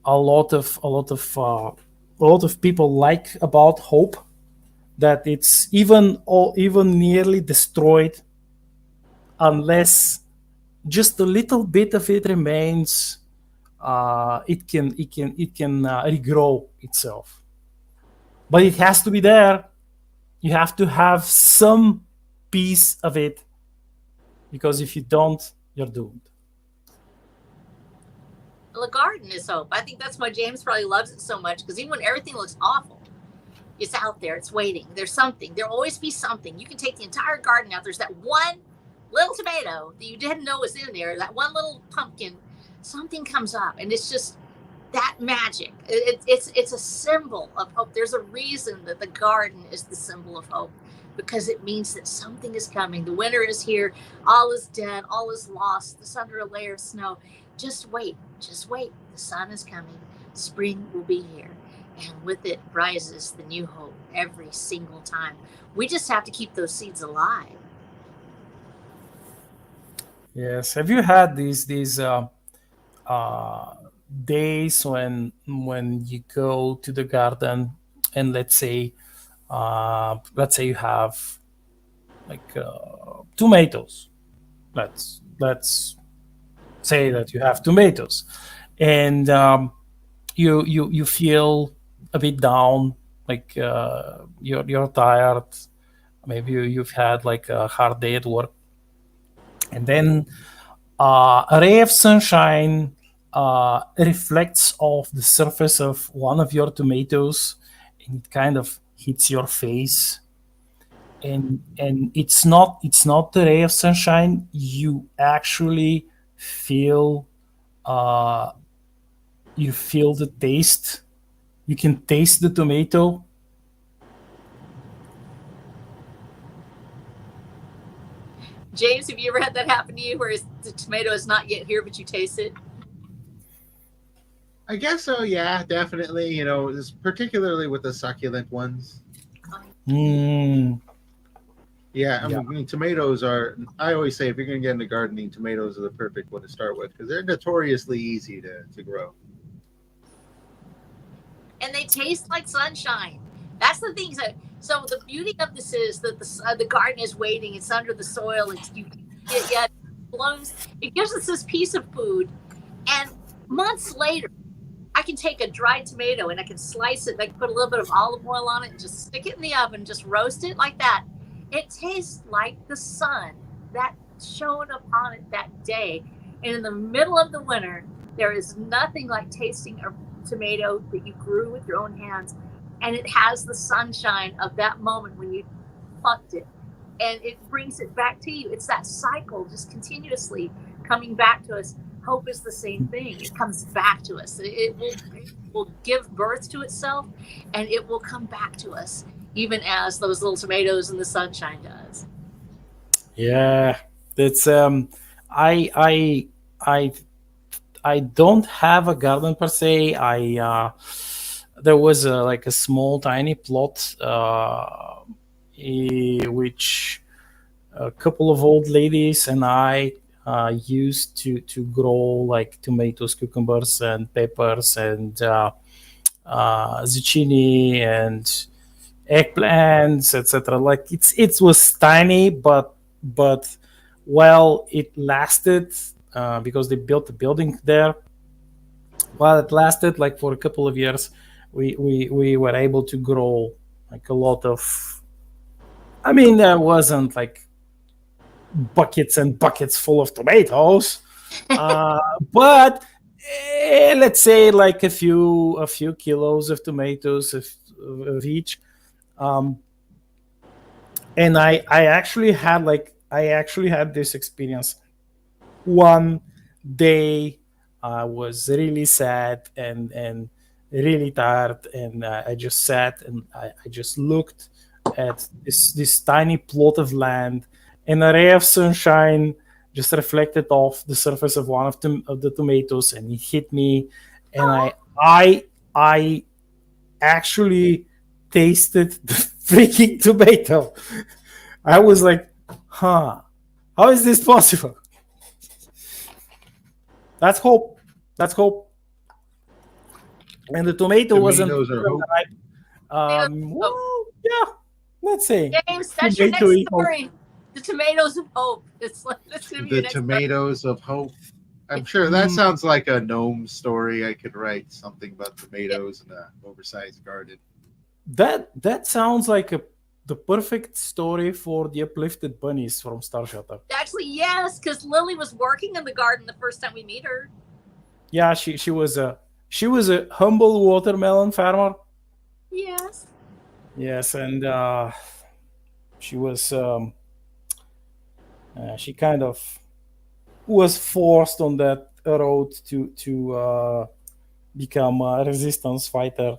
a lot of people like about hope, that it's even nearly destroyed, unless just a little bit of it remains, it can regrow itself. But it has to be there. You have to have some piece of it, because if you don't, you're doomed. The garden is hope. I think that's why James probably loves it so much, because even when everything looks awful, it's out there. It's waiting. There's something. There'll always be something. You can take the entire garden out. There's that one little tomato that you didn't know was in there, that one little pumpkin. Something comes up, and it's just that magic. It's a symbol of hope. There's a reason that the garden is the symbol of hope, because it means that something is coming. The winter is here. All is dead. All is lost. It's under a layer of snow. Just wait. Just wait. The sun is coming. Spring will be here. And with it rises the new hope every single time. We just have to keep those seeds alive. Yes. Have you had these days when you go to the garden, and let's say you have like tomatoes. Let's say that you have tomatoes, and you feel a bit down, like you're tired. Maybe you've had like a hard day at work, and then a ray of sunshine reflects off the surface of one of your tomatoes, and it kind of hits your face. And it's not the ray of sunshine. You actually feel the taste. You can taste the tomato. James, have you ever had that happen to you, where the tomato is not yet here, but you taste it? I guess so. Yeah, definitely. You know, particularly with the succulent ones. Mm, Yeah, yeah. I mean, tomatoes are. I always say if you're going to get into gardening, tomatoes are the perfect one to start with, because they're notoriously easy to grow. And they taste like sunshine. That's the thing. So the beauty of this is that the garden is waiting. It's under the soil. It blooms. It gives us this piece of food, and months later, I can take a dried tomato and I can slice it. I can put a little bit of olive oil on it and just stick it in the oven, just roast it like that. It tastes like the sun that shone upon it that day. And in the middle of the winter, there is nothing like tasting a tomato that you grew with your own hands, and it has the sunshine of that moment when you plucked it, and it brings it back to you. It's that cycle just continuously coming back to us. Hope is the same thing. It comes back to us. It will give birth to itself, and it will come back to us, even as those little tomatoes in the sunshine does. Yeah, it's I don't have a garden per se. There was like a small tiny plot which a couple of old ladies and I used to grow like tomatoes, cucumbers, and peppers, and zucchini and eggplants, etc. Like it was tiny, but well, it lasted because they built a building there. While it lasted, like for a couple of years, we were able to grow like a lot of. I mean, there wasn't like buckets and buckets full of tomatoes, but let's say like a few kilos of tomatoes of each. And I actually had this experience. One day I was really sad and really tired, and I just sat and I just looked at this tiny plot of land, and a ray of sunshine just reflected off the surface of one of the tomatoes, and it hit me, and I actually tasted the freaking tomato. I was like, how is this possible? That's hope. That's hope. And the tomato wasn't. Well, yeah, let's say. James, that's your next story. The tomatoes of hope. It's like that's gonna be your The next tomatoes of hope. I'm sure that sounds like a gnome story. I could write something about tomatoes in an oversized garden. That sounds like the perfect story for the uplifted bunnies from Star Shutter. Actually, yes, because Lily was working in the garden the first time we meet her. Yeah, she was a humble watermelon farmer. Yes. Yes, and she was she kind of was forced on that road to become a resistance fighter,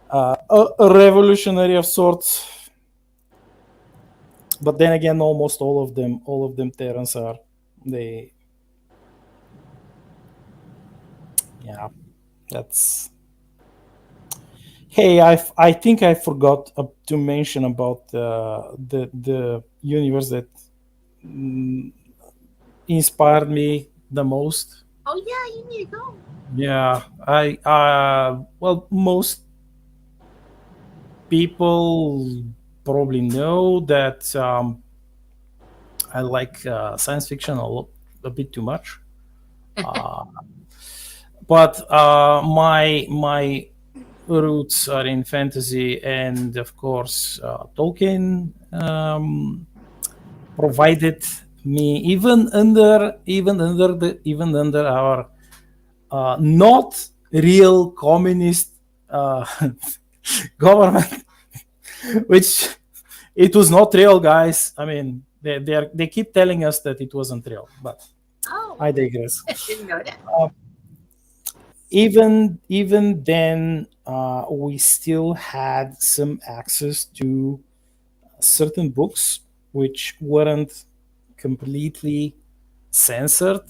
a revolutionary of sorts. But then again, almost all of them Terrans are. They, yeah, that's. Hey, I think I forgot to mention about the universe that inspired me the most. Oh yeah, you need to go. Yeah, I well, most people probably know that I like science fiction a bit too much. But my roots are in fantasy, and of course, Tolkien provided me even under our not real communist government, which it was not real, guys. I mean, they keep telling us that it wasn't real, but I digress. Didn't know that. Even then, we still had some access to certain books which weren't completely censored,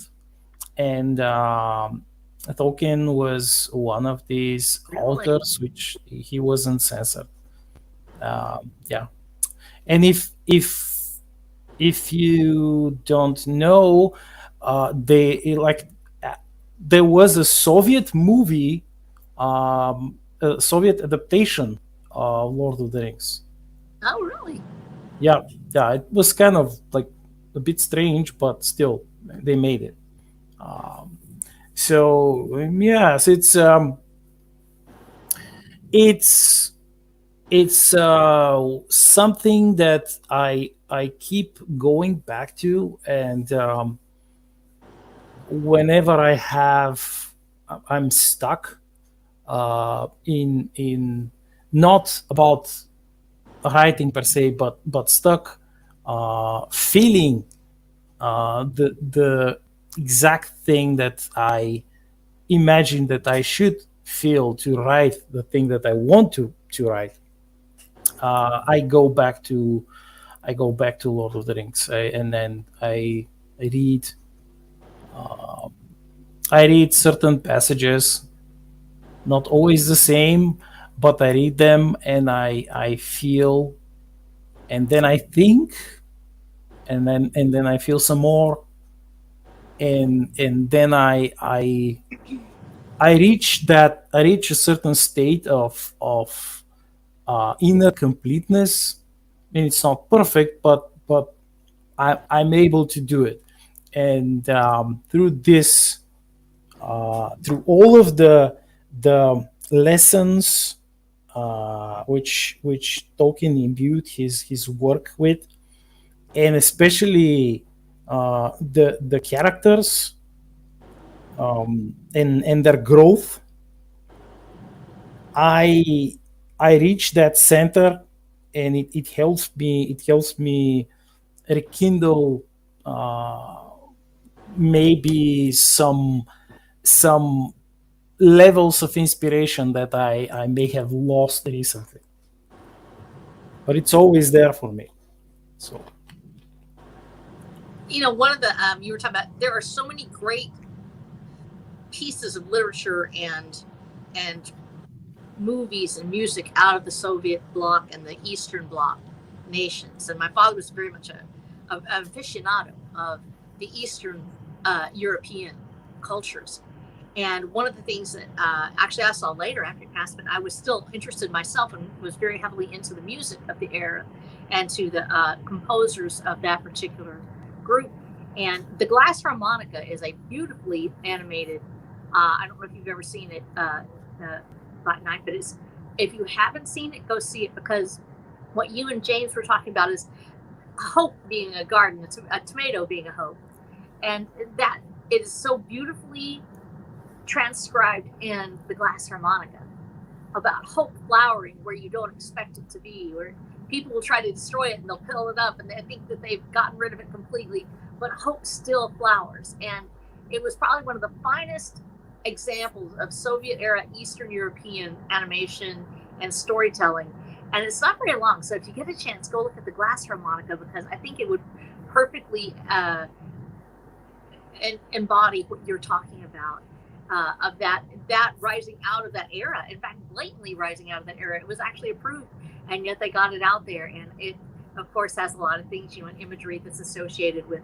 and Tolkien was one of these authors which he wasn't censored. Yeah, and if you don't know, they like there was a Soviet movie, a Soviet adaptation of Lord of the Rings. Oh really? Yeah, it was kind of like a bit strange, but still they made it. So yes, it's something that I keep going back to, and whenever I'm stuck in not about writing per se, but stuck feeling the exact thing that I imagine that I should feel to write the thing that I want to write. I go back to Lord of the Rings, and then read I read certain passages, not always the same, but I read them and I feel, and then I think, and then I feel some more, and then I reach a certain state of inner completeness. I mean, it's not perfect, but I'm able to do it, and through this, through all of the lessons which Tolkien imbued his work with, and especially the characters and their growth, I reach that center, and it helps me rekindle maybe some levels of inspiration that I may have lost recently, but it's always there for me. So One of the you were talking about, there are so many great pieces of literature and movies and music out of the Soviet bloc and the Eastern Bloc nations, and my father was very much an aficionado of the Eastern European cultures, And one of the things that actually I saw later after it passed, but I was still interested myself and was very heavily into the music of the era and to the composers of that particular group. And the glass harmonica is a beautifully animated. I don't know if you've ever seen it by night, but it's, if you haven't seen it, go see it, because what you and James were talking about is hope being a garden, a tomato being a hope, and that it is so beautifully transcribed in the glass harmonica about hope flowering where you don't expect it to be, where people will try to destroy it and they'll pill it up and they think that they've gotten rid of it completely, but hope still flowers. And it was probably one of the finest examples of Soviet era Eastern European animation and storytelling. And it's not very long, so if you get a chance, go look at the glass harmonica, because I think it would perfectly embody what you're talking about, of that rising out of that era. In fact, blatantly rising out of that era. It was actually approved, and yet they got it out there. And it, of course, has a lot of things, you know, imagery that's associated with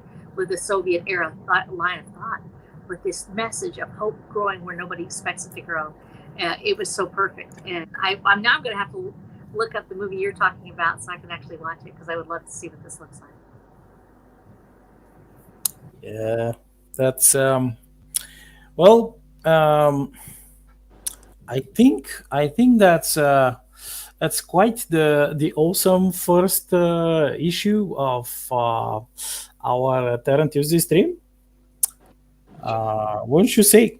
the Soviet era line of thought, with this message of hope growing where nobody expects it to grow. It was so perfect. And I'm now going to have to look up the movie you're talking about so I can actually watch it, because I would love to see what this looks like. Yeah, that's well. I think that's quite the awesome first issue of our Terran Tuesday stream. Wouldn't you say?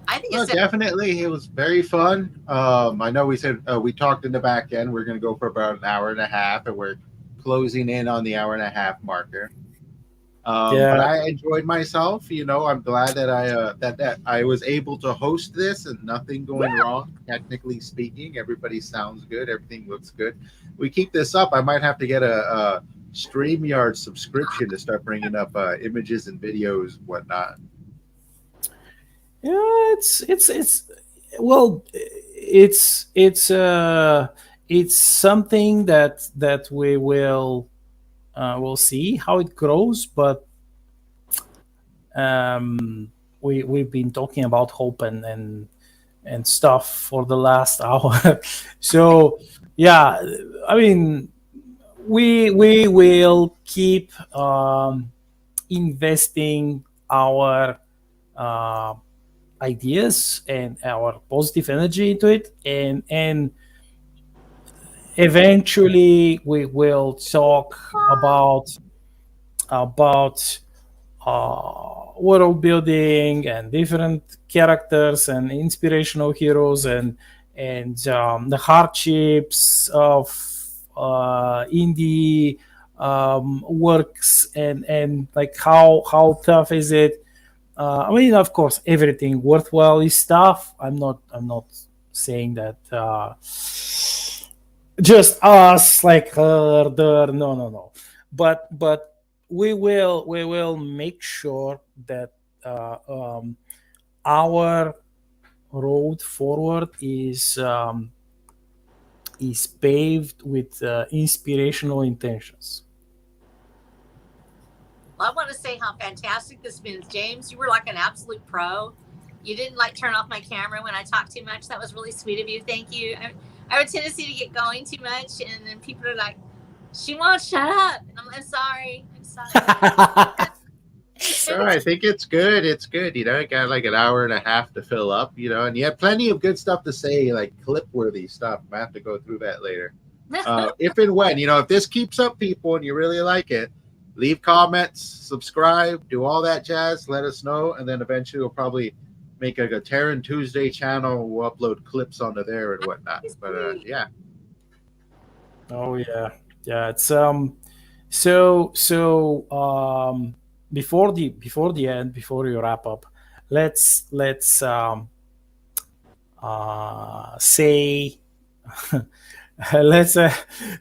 I think No, it's definitely. It was very fun. I know we said we talked in the back end. We're going to go for about an hour and a half, and we're closing in on the hour and a half marker. But I enjoyed myself. You know, I'm glad that that I was able to host this and nothing going wrong. Technically speaking, everybody sounds good. Everything looks good. We keep this up. I might have to get a StreamYard subscription to start bringing up images and videos, and whatnot. Yeah, it's well, it's something that we will we'll see how it grows, but we've been talking about hope and stuff for the last hour. So yeah, I mean, we will keep investing our ideas and our positive energy into it, and eventually we will talk about world building and different characters and inspirational heroes and the hardships of indie works, and like how tough is it. I mean, of course, everything worthwhile is tough. I'm not saying that just us like herder. No. But we will make sure that our road forward is paved with inspirational intentions. I want to say how fantastic this has been. James, you were like an absolute pro. You didn't like turn off my camera when I talked too much. That was really sweet of you. Thank you. I have a tendency to get going too much, and then people are like, she won't shut up. And I'm sorry. Sure, I think it's good. It's good. You know, I got like an hour and a half to fill up, you know, and you have plenty of good stuff to say, like clip-worthy stuff. I have to go through that later. If and when, you know, if this keeps up, people, and you really like it, leave comments, subscribe, do all that jazz, let us know, and then eventually we'll probably make like a Terran Tuesday channel. We'll upload clips onto there and whatnot. But yeah. Oh yeah. It's before the end, before you wrap up, let's say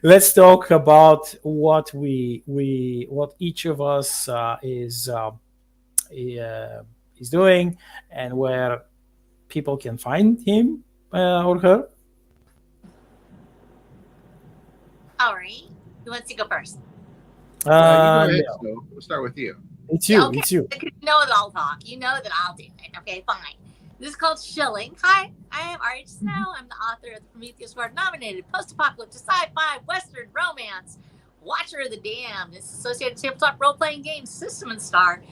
let's talk about what what each of us is doing, and where people can find him or her. All right. Who wants to go first? You go ahead, so we'll start with you. It's you. Yeah, okay. It's you. You know that I'll talk. You know that I'll do it. Okay, fine. This is called Shilling. Hi, I am R.H Snow. I'm the author of the Prometheus Award-nominated post-apocalyptic sci-fi western romance Watcher of the Damned. It's associated tabletop role-playing game System and Star.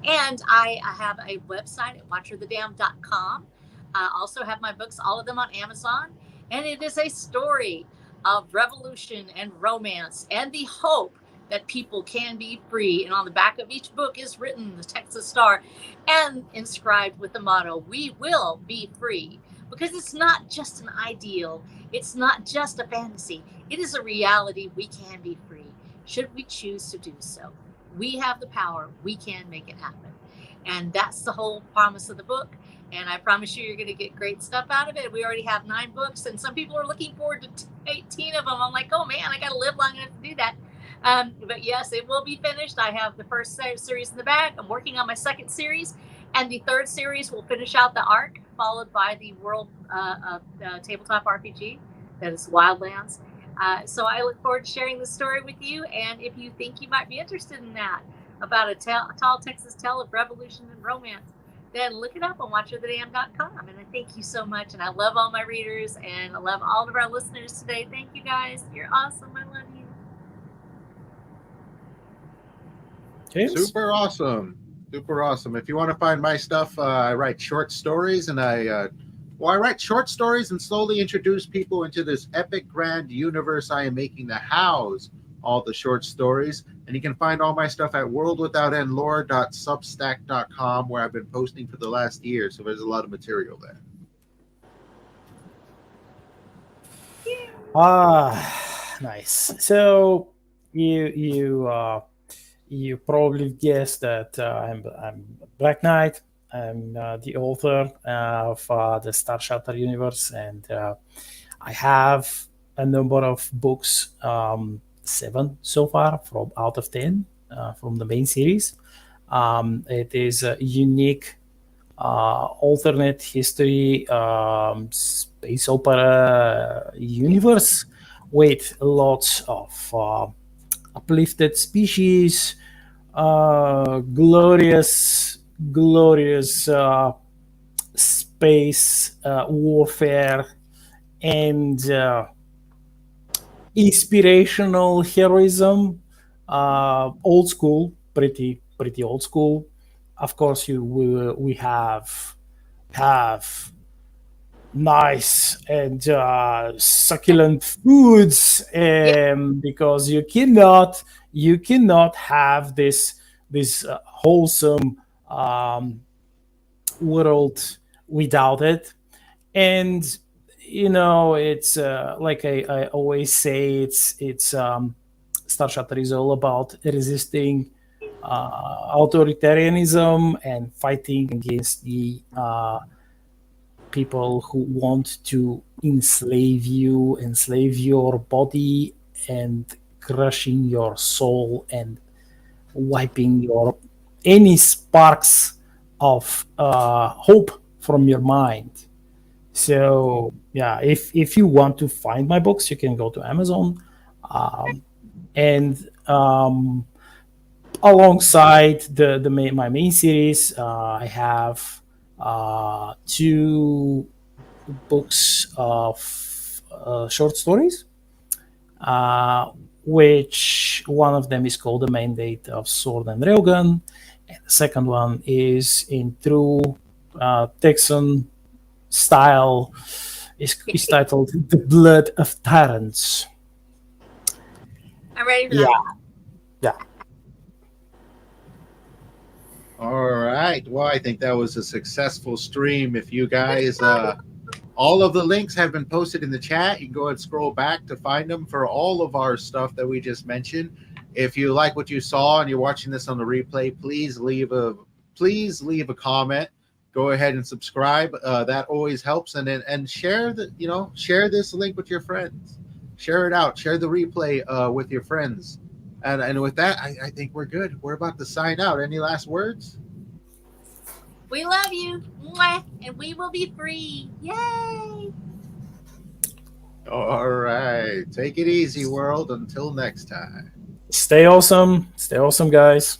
And I have a website at watcherofthedamned.com. I also have my books, all of them on Amazon. And it is a story of revolution and romance and the hope that people can be free. And on the back of each book is written the Texas Star and inscribed with the motto, "We will be free." Because it's not just an ideal. It's not just a fantasy. It is a reality. We can be free should we choose to do so. We have the power. We can make it happen. And that's the whole promise of the book. And I promise you're going to get great stuff out of it. We already have 9 books, and some people are looking forward to 18 of them. I'm like, oh man, I got to live long enough to do that. But yes, it will be finished. I have the first series in the bag. I'm working on my second series, and the third series will finish out the arc, followed by the world tabletop RPG that is Wildlands. So I look forward to sharing this story with you. And if you think you might be interested in that, about a tall Texas tale of revolution and romance, then look it up on watcherofthedamned.com. And I thank you so much. And I love all my readers, and I love all of our listeners today. Thank you guys. You're awesome. I love you. James? Super awesome. Super awesome. If you want to find my stuff, I write short stories, and I write short stories and slowly introduce people into this epic grand universe I am making to house all the short stories. And you can find all my stuff at worldwithoutendlore.substack.com, where I've been posting for the last year. So there's a lot of material there. Nice. So you probably guessed that I'm Black Knight. I'm the author of the Star Shattered universe, and I have a number of books, 7 so far from out of 10 from the main series. It is a unique alternate history space opera universe with lots of uplifted species, glorious space warfare, and inspirational heroism. Old school, pretty old school. Of course, we have nice and succulent foods, because you cannot have this wholesome world without it. And it's like I always say, it's Star Shattered is all about resisting authoritarianism and fighting against the people who want to enslave your body, and crushing your soul and wiping any sparks of hope from your mind. So yeah, if you want to find my books, you can go to Amazon, and alongside my main series, I have 2 books of short stories, which one of them is called The Mandate of Sword and Railgun, and the second one is in true Texan style. Is titled The Blood of Tyrants. I'm ready for that. Yeah. All right. Well, I think that was a successful stream. If you guys, all of the links have been posted in the chat. You can go ahead and scroll back to find them for all of our stuff that we just mentioned. If you like what you saw and you're watching this on the replay, please leave a comment. Go ahead and subscribe. That always helps. And share share this link with your friends. Share it out. Share the replay with your friends. And with that, I think we're good. We're about to sign out. Any last words? We love you. Mwah. And we will be free. Yay. All right. Take it easy, world. Until next time. Stay awesome, guys.